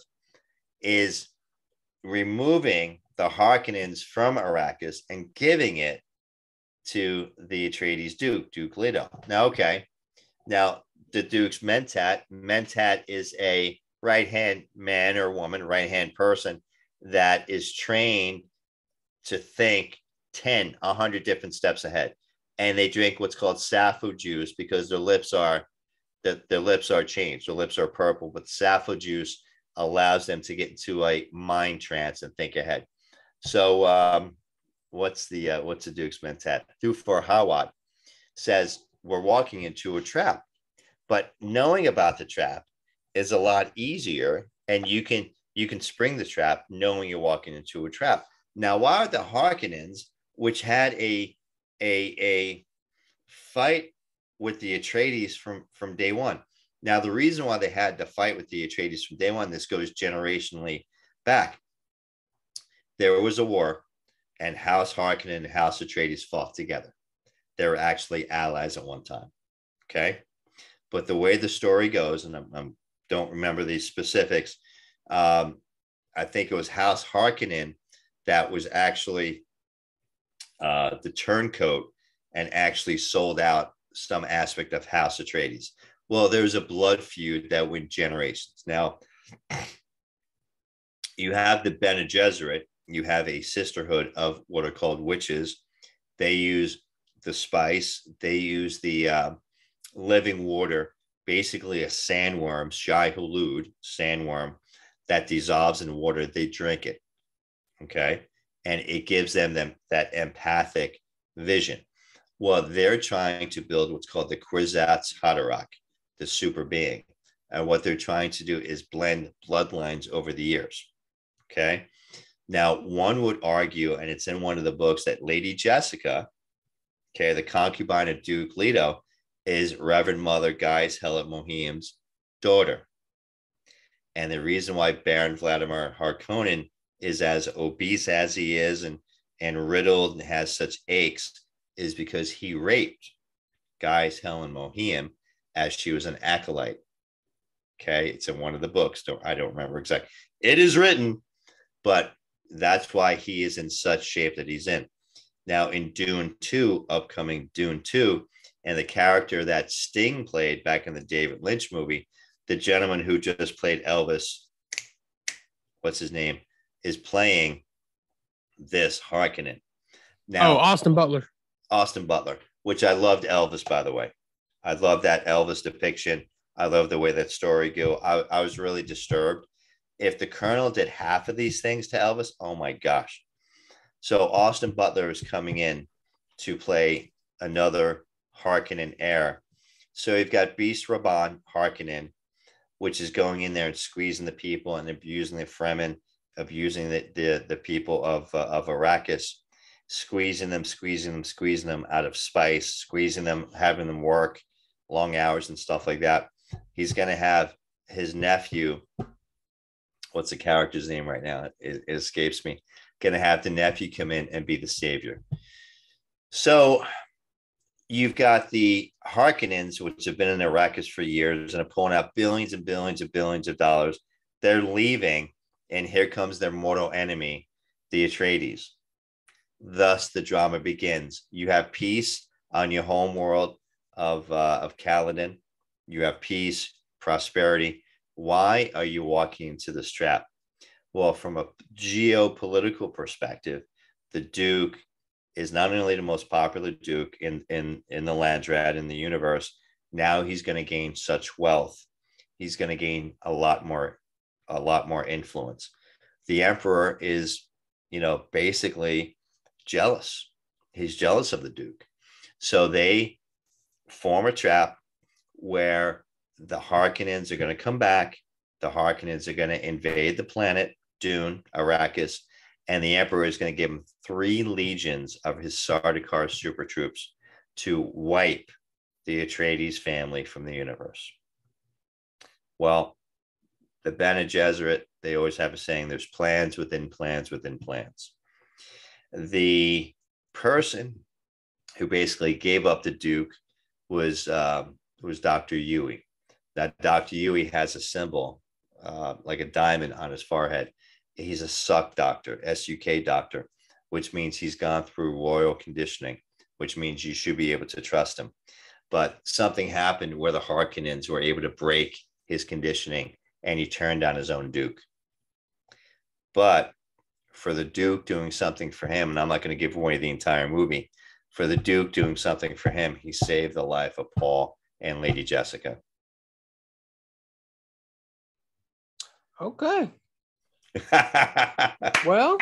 is removing the Harkonnens from Arrakis and giving it to the Atreides Duke Leto. Now, okay. Now, the Duke's Mentat. Mentat is a right-hand man or woman, right-hand person that is trained to think 10, 100 different steps ahead. And they drink what's called saffo juice because their lips are changed. Their lips are purple, but saffo juice allows them to get into a mind trance and think ahead. So what's the Duke's Mentat? Thufir Hawat says we're walking into a trap, but knowing about the trap is a lot easier, and you can spring the trap knowing you're walking into a trap. Now, why are the Harkonnens, which had a fight with the Atreides from day one? Now, the reason why they had to fight with the Atreides from day one, this goes generationally back. There was a war, and House Harkonnen and House Atreides fought together. They were actually allies at one time. Okay, but the way the story goes, and I don't remember these specifics, I think it was House Harkonnen that was actually the turncoat and actually sold out some aspect of House Atreides. Well, there's a blood feud that went generations. Now, you have the Bene Gesserit. You have a sisterhood of what are called witches. They use the spice. They use the living water, basically a sandworm, Shai Hulud, sandworm, that dissolves in water. They drink it. Okay. And it gives them that empathic vision. Well, they're trying to build what's called the Kwisatz Haderach, the super being. And what they're trying to do is blend bloodlines over the years. Okay. Now, one would argue, and it's in one of the books, that Lady Jessica, okay, the concubine of Duke Leto, is Reverend Mother Gaius Helot Mohiam's daughter. And the reason why Baron Vladimir Harkonnen is as obese as he is and riddled and has such aches is because he raped Gaius Helen Mohiam as she was an acolyte. Okay, it's in one of the books. I don't remember exactly. It is written, but that's why he is in such shape that he's in. Now, in Dune 2, upcoming Dune 2, and the character that Sting played back in the David Lynch movie, the gentleman who just played Elvis, what's his name, is playing this Harkonnen. Now, Austin Butler, which I loved Elvis, by the way. I love that Elvis depiction. I love the way that story go. I was really disturbed. If the Colonel did half of these things to Elvis, oh my gosh. So Austin Butler is coming in to play another Harkonnen heir. So you've got Beast Rabban Harkonnen, which is going in there and squeezing the people and abusing the Fremen, abusing the people of Arrakis. squeezing them out of spice, squeezing them, having them work long hours and stuff like that. He's going to have his nephew, what's the character's name right now? It escapes me. Going to have the nephew come in and be the savior. So you've got the Harkonnens, which have been in Arrakis for years and are pulling out billions and billions and billions of dollars. They're leaving, and here comes their mortal enemy, the Atreides. Thus, the drama begins. You have peace on your home world of Caladan. You have peace, prosperity. Why are you walking into this trap? Well, from a geopolitical perspective, the Duke is not only the most popular Duke in the Landsrat, in the universe. Now he's going to gain such wealth. He's going to gain a lot more influence. The Emperor is, basically jealous. He's jealous of the Duke. So they form a trap where the Harkonnens are going to come back. The Harkonnens are going to invade the planet Dune, Arrakis, and the Emperor is going to give him 3 legions of his Sardaukar super troops to wipe the Atreides family from the universe. Well, the Bene Gesserit, they always have a saying, there's plans within plans within plans. The person who basically gave up the Duke was Dr. Yueh. That Dr. Yueh has a symbol, like a diamond on his forehead. He's a SUK doctor, SUK doctor, which means he's gone through royal conditioning, which means you should be able to trust him. But something happened where the Harkonnens were able to break his conditioning, and he turned on his own Duke. But for the Duke doing something for him, and I'm not going to give away the entire movie, for the Duke doing something for him, he saved the life of Paul and Lady Jessica. Okay. Well,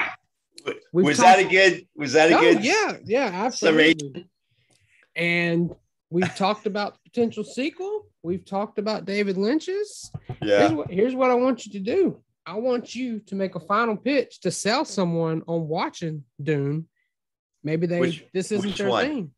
was that a good? Yeah, absolutely. And we've talked about the potential sequel. We've talked about David Lynch's. Yeah. Here's what I want you to do. I want you to make a final pitch to sell someone on watching Dune. Maybe this isn't their thing.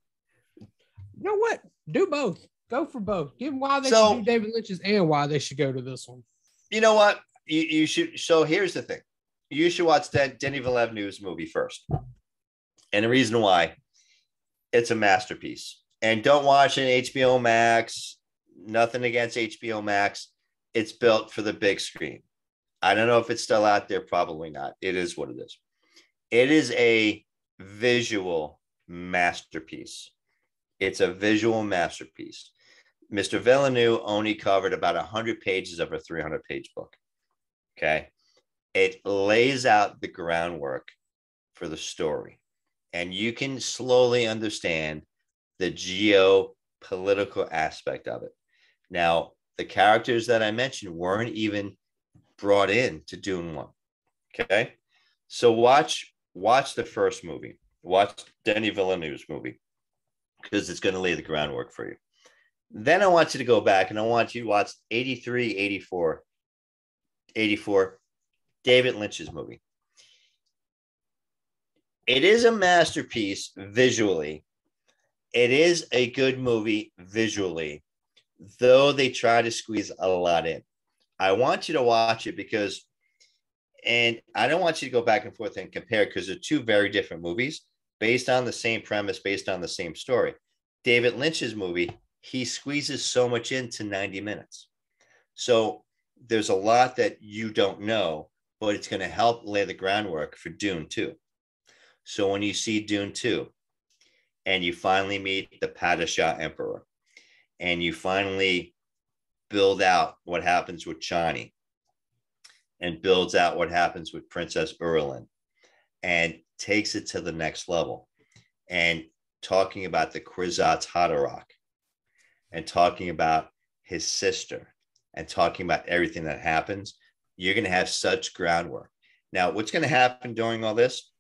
You know what? Do both. Go for both. Give them why they should do David Lynch's and why they should go to this one. You know what? You should. So here's the thing. You should watch Denis Villeneuve's movie first. And the reason why, it's a masterpiece. And don't watch it on HBO Max. Nothing against HBO Max. It's built for the big screen. I don't know if it's still out there. Probably not. It is what it is. It is a visual masterpiece. It's a visual masterpiece. Mr. Villeneuve only covered about 100 pages of a 300-page book. Okay. It lays out the groundwork for the story, and you can slowly understand the geopolitical aspect of it. Now, the characters that I mentioned weren't even brought in to Dune 1. Okay. So watch the first movie. Watch Denis Villeneuve's movie, because it's going to lay the groundwork for you. Then I want you to go back and I want you to watch 83, 84, David Lynch's movie. It is a masterpiece visually. It is a good movie visually, though they try to squeeze a lot in. I want you to watch it because, and I don't want you to go back and forth and compare, because they're 2 very different movies based on the same premise, based on the same story. David Lynch's movie, he squeezes so much into 90 minutes. So there's a lot that you don't know, but it's going to help lay the groundwork for Dune 2. So when you see Dune 2 and you finally meet the Padishah Emperor, and you finally build out what happens with Chani, and builds out what happens with Princess Urlin, and takes it to the next level, and talking about the Kwisatz Haderach, and talking about his sister, and talking about everything that happens, you're going to have such groundwork. Now, what's going to happen during all this,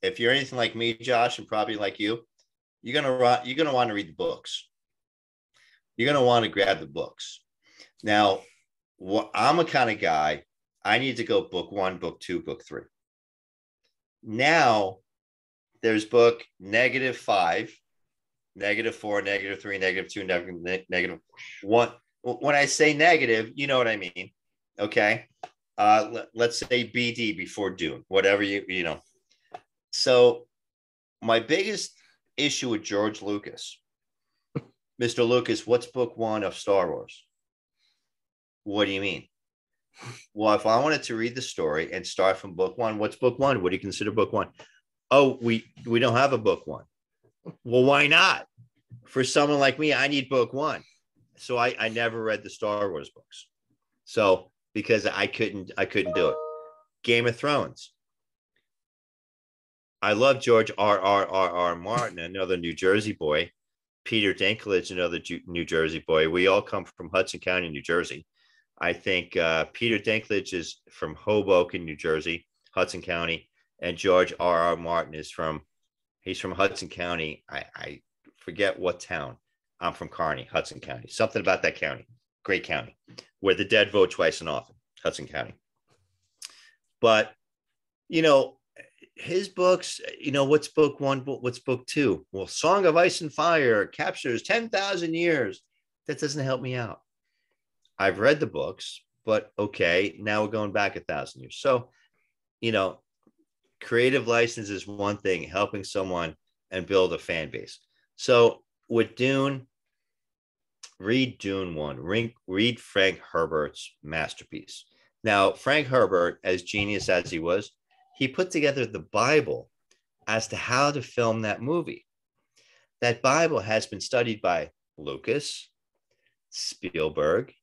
if you're anything like me, Josh, and probably like you, you're going to want to read the books. You're going to want to grab the books. Now, I'm a kind of guy, I need to go book 1, book 2, book 3. Now, There's book -5, -4, -3, -2, -1. When I say negative, you know what I mean. Okay. Let's say BD before Dune, whatever you know. So my biggest issue with George Lucas, Mr. Lucas, what's book 1 of Star Wars? What do you mean? Well, if I wanted to read the story and start from book 1, what's book 1? What do you consider book 1? Oh, we don't have a book 1. Well, why not? For someone like me, I need book 1. So I never read the Star Wars books. So because I couldn't do it. Game of Thrones. I love George R. Martin, another New Jersey boy. Peter Dinklage, another New Jersey boy. We all come from Hudson County, New Jersey. I think Peter Dinklage is from Hoboken, New Jersey, Hudson County, and George R. Martin is from Hudson County. I forget what town. I'm from Kearney, Hudson County. Something about that county. Great county, where the dead vote twice and often. Hudson County. But his books, what's book 1, what's book 2? Well, Song of Ice and Fire captures 10,000 years. That doesn't help me out. I've read the books, but okay, now we're going back 1,000 years. So, creative license is one thing, helping someone and build a fan base. So with Dune, read Dune 1, read Frank Herbert's masterpiece. Now, Frank Herbert, as genius as he was, he put together the Bible as to how to film that movie. That Bible has been studied by Lucas, Spielberg,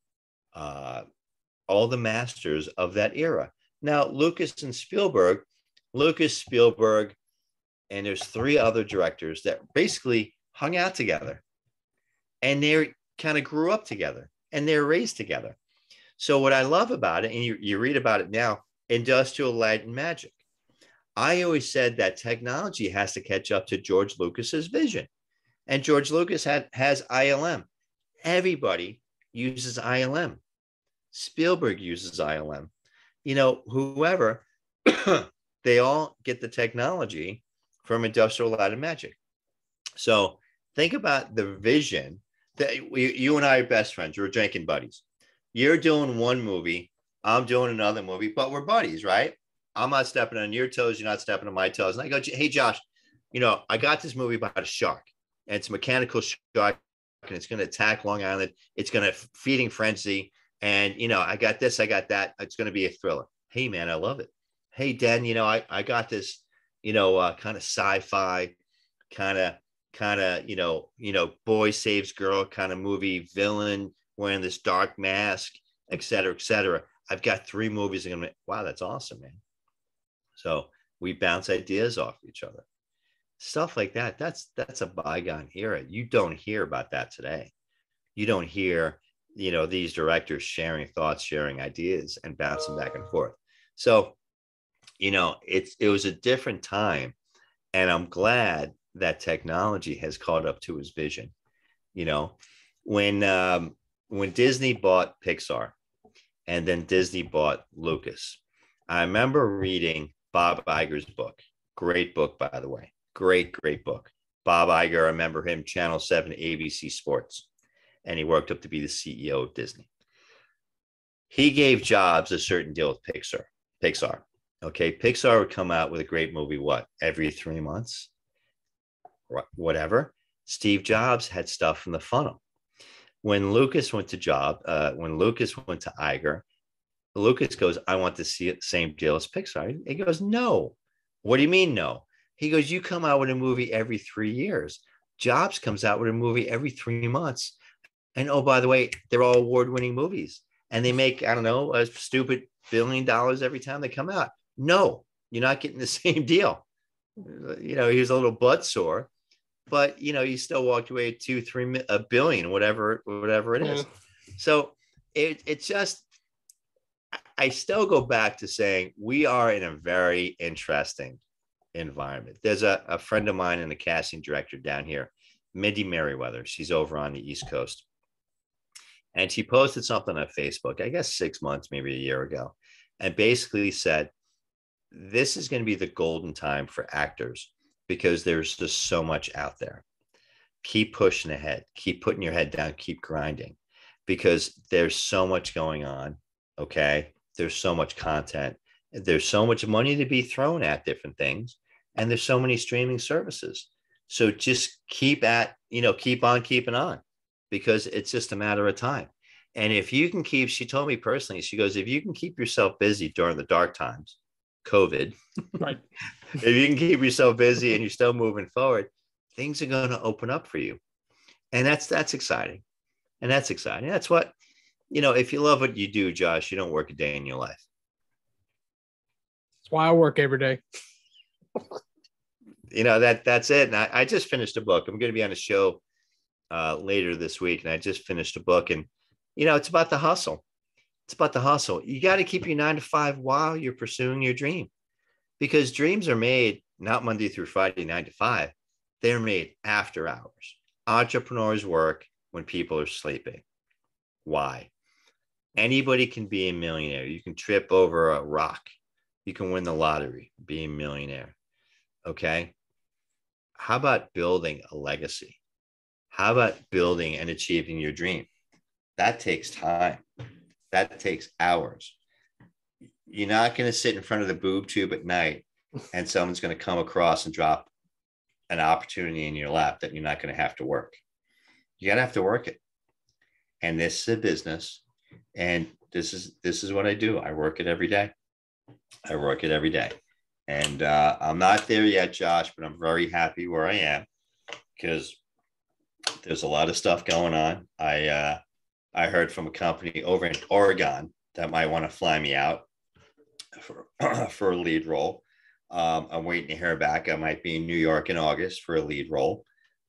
all the masters of that era. Now, Lucas, Spielberg, and there's 3 other directors that basically hung out together. And they kind of grew up together and they're raised together. So what I love about it, and you read about it now, Industrial Light and Magic. I always said that technology has to catch up to George Lucas's vision. And George Lucas has ILM. Everybody uses ILM. Spielberg uses ILM. Whoever, they all get the technology from Industrial Light and Magic. So think about the vision that you and I are best friends. We're drinking buddies. You're doing one movie, I'm doing another movie, but we're buddies, right? I'm not stepping on your toes, you're not stepping on my toes. And I go, hey, Josh, I got this movie about a shark, and it's a mechanical shark, and it's going to attack Long Island. It's going to feeding frenzy. And, I got this, I got that. It's going to be a thriller. Hey, man, I love it. Hey, Dan, I got this, kind of sci-fi, kind of, boy saves girl kind of movie, villain wearing this dark mask, et cetera, et cetera. I've got 3 movies. Wow, that's awesome, man. So we bounce ideas off each other. Stuff like that. That's a bygone era. You don't hear about that today. You don't hear, these directors sharing thoughts, sharing ideas, and bouncing back and forth. So, it was a different time, and I'm glad that technology has caught up to his vision. When Disney bought Pixar, and then Disney bought Lucas, I remember reading Bob Iger's book. Great book, by the way. Great book. Bob Iger, I remember him, Channel 7, ABC Sports, and he worked up to be the CEO of Disney. He gave Jobs a certain deal with Pixar. Okay, Pixar would come out with a great movie, every 3 months? Whatever. Steve Jobs had stuff in the funnel. When Lucas went to Iger, Lucas goes, I want to see the same deal as Pixar. He goes, no. What do you mean, no? He goes, you come out with a movie every 3 years. Jobs comes out with a movie every 3 months. And oh, by the way, they're all award-winning movies. And they make, I don't know, a stupid $1 billion every time they come out. No, you're not getting the same deal. He was a little butt sore, but, you still walked away at $2-3 billion, whatever it is. So it's just, I still go back to saying we are in a very interesting environment. There's a friend of mine and a casting director down here, Mindy Merriweather. She's over on the East Coast. And she posted something on Facebook, I guess 6 months, maybe a year ago, and basically said, this is going to be the golden time for actors because there's just so much out there. Keep pushing ahead, keep putting your head down, keep grinding, because there's so much going on. Okay. There's so much content. There's so much money to be thrown at different things. And there's so many streaming services. So just keep on keeping on, because it's just a matter of time. And if you can keep, she told me personally, she goes, if you can keep yourself busy during the dark times, COVID, right? If you can keep yourself busy and you're still moving forward, things are going to open up for you. And that's exciting. And that's exciting. That's what, if you love what you do, Josh, you don't work a day in your life. That's why I work every day. That's it. And I just finished a book. I'm going to be on a show later this week. And I just finished a book, and, it's about the hustle. It's about the hustle. You got to keep your 9 to 5 while you're pursuing your dream, because dreams are made not Monday through Friday, 9 to 5. They're made after hours. Entrepreneurs work when people are sleeping. Why? Anybody can be a millionaire. You can trip over a rock. You can win the lottery, be a millionaire. Okay. How about building a legacy? How about building and achieving your dream? That takes time. That takes hours. You're not going to sit in front of the boob tube at night and someone's going to come across and drop an opportunity in your lap that you're not going to have to work. You got to have to work it. And this is a business. And this is what I do. I work it every day. I work it every day. And I'm not there yet, Josh, but I'm very happy where I am, because there's a lot of stuff going on. I heard from a company over in Oregon that might want to fly me out for a lead role. I'm waiting to hear back. I might be in New York in August for a lead role.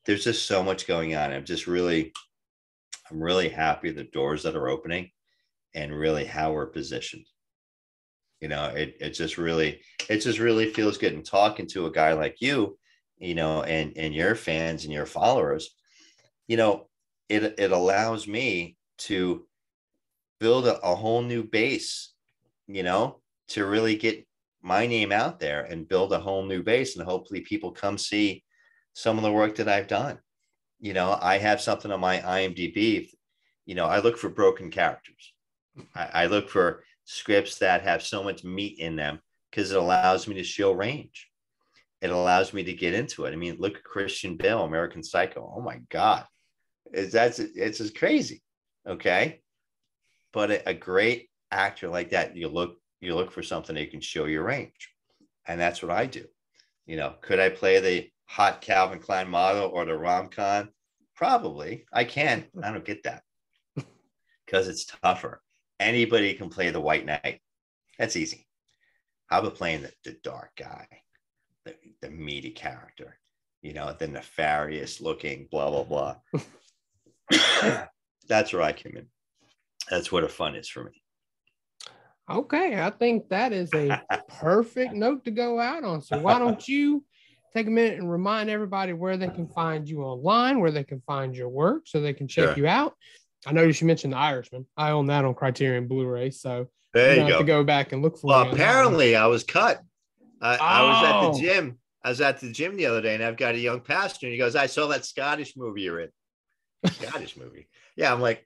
There's just so much going on. I'm really happy the doors that are opening and really how we're positioned. It just really feels good. And talking to a guy like you, and your fans and your followers, it allows me to build a whole new base, to really get my name out there and build a whole new base. And hopefully people come see some of the work that I've done. I have something on my IMDb. I look for broken characters. I look for scripts that have so much meat in them, because it allows me to show range. It allows me to get into it. I mean, look at Christian Bale, American Psycho. Oh my God. It's just crazy. Okay. But a great actor like that, you look for something that you can show your range. And that's what I do. Could I play the hot Calvin Klein model or the rom-com? Probably. I can. I don't get that, because it's tougher. Anybody can play the white knight. That's easy. How about playing the dark guy, the meaty character, the nefarious looking, blah, blah, blah. That's where I come in. That's where the fun is for me. Okay. I think that is a perfect note to go out on. So why don't you take a minute and remind everybody where they can find you online, where they can find your work so they can check you out. I noticed you mentioned The Irishman. I own that on Criterion Blu-ray, so there you go. Have to go back and look for. Well, apparently I was cut. I was at the gym. I was at the gym the other day, and I've got a young pastor, and he goes, "I saw that Scottish movie you're in." Scottish movie? Yeah, I'm like.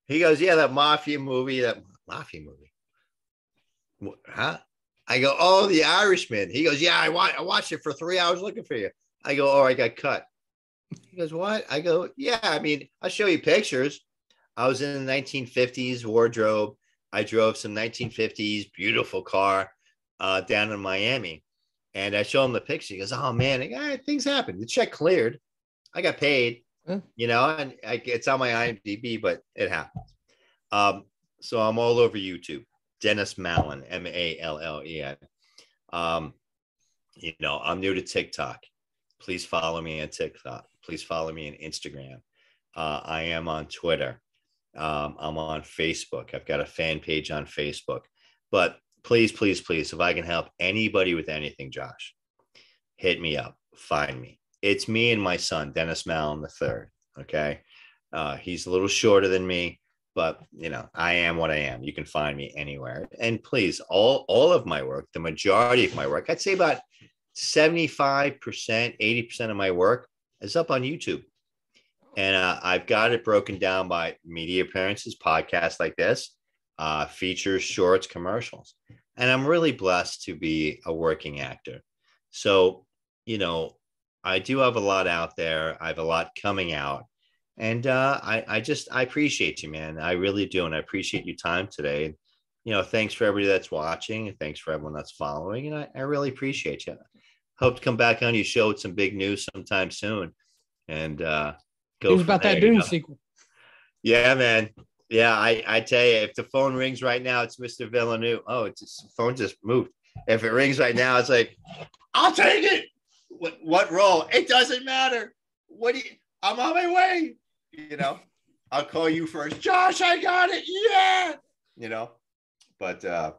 He goes, "Yeah, that mafia movie. Huh?" I go, "Oh, The Irishman." He goes, "Yeah, I watched it for 3 hours looking for you." I go, "Oh, I got cut." He goes, "What?" I go, "Yeah, I mean, I'll show you pictures. I was in the 1950s wardrobe. I drove some 1950s beautiful car down in Miami." And I show him the picture. He goes, "Oh, man, things happen. The check cleared. I got paid, and it's on my IMDb, but it happens." So I'm all over YouTube. Dennis Mallen, Mallen. I'm new to TikTok. Please follow me on TikTok. Please follow me on Instagram. I am on Twitter. I'm on Facebook. I've got a fan page on Facebook. But please, please, please, if I can help anybody with anything, Josh, hit me up. Find me. It's me and my son, Dennis Mallen III. Okay. He's a little shorter than me, but I am what I am. You can find me anywhere. And please, all of my work, the majority of my work, I'd say about 75%, 80% of my work is up on YouTube. And I've got it broken down by media appearances, podcasts like this, features, shorts, commercials. And I'm really blessed to be a working actor. So, I do have a lot out there. I have a lot coming out. And I appreciate you, man. I really do. And I appreciate your time today. Thanks for everybody that's watching. And thanks for everyone that's following. And I really appreciate you. Hope to come back on your show with some big news sometime soon. And go about that Dune sequel. Yeah, man. Yeah, I tell you, if the phone rings right now, it's Mr. Villeneuve. Oh, the phone just moved. If it rings right now, it's like, I'll take it. What role? It doesn't matter. I'm on my way. I'll call you first. Josh, I got it. Yeah. But yeah,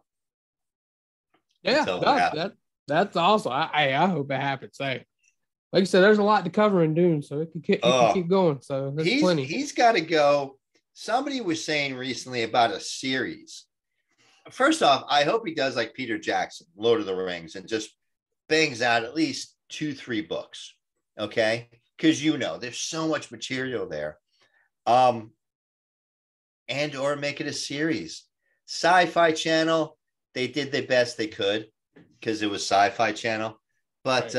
that's awesome. I hope it happens. Hey, like you said, there's a lot to cover in Dune, so it can keep going. So there's plenty. He's got to go. Somebody was saying recently about a series. First off, I hope he does like Peter Jackson, Lord of the Rings, and just bangs out at least 2-3 books. Okay, because there's so much material there. And or make it a series. Sci-Fi Channel, they did the best they could because it was Sci-Fi Channel. But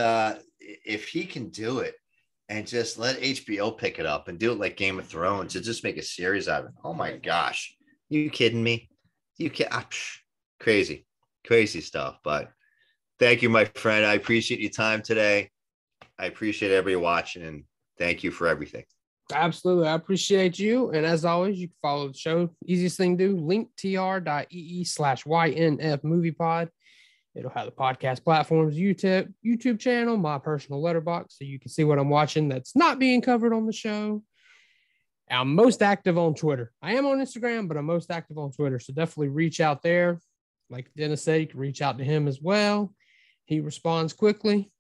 if he can do it and just let HBO pick it up and do it like Game of Thrones and just make a series out of it. Oh my gosh. You kidding me? Crazy stuff. But thank you, my friend. I appreciate your time today. I appreciate everybody watching, and thank you for everything. Absolutely. I appreciate you. And as always, you can follow the show. Easiest thing to do, linktr.ee/ynfmoviepod. It'll have the podcast platforms, YouTube channel, my personal letterbox, so you can see what I'm watching that's not being covered on the show. I'm most active on Twitter. I am on Instagram, but I'm most active on Twitter. So definitely reach out there. Like Dennis said, you can reach out to him as well. He responds quickly.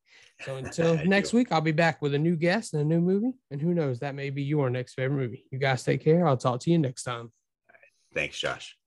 So until next week, I'll be back with a new guest and a new movie. And who knows, that may be your next favorite movie. You guys take care. I'll talk to you next time. Thanks, Josh.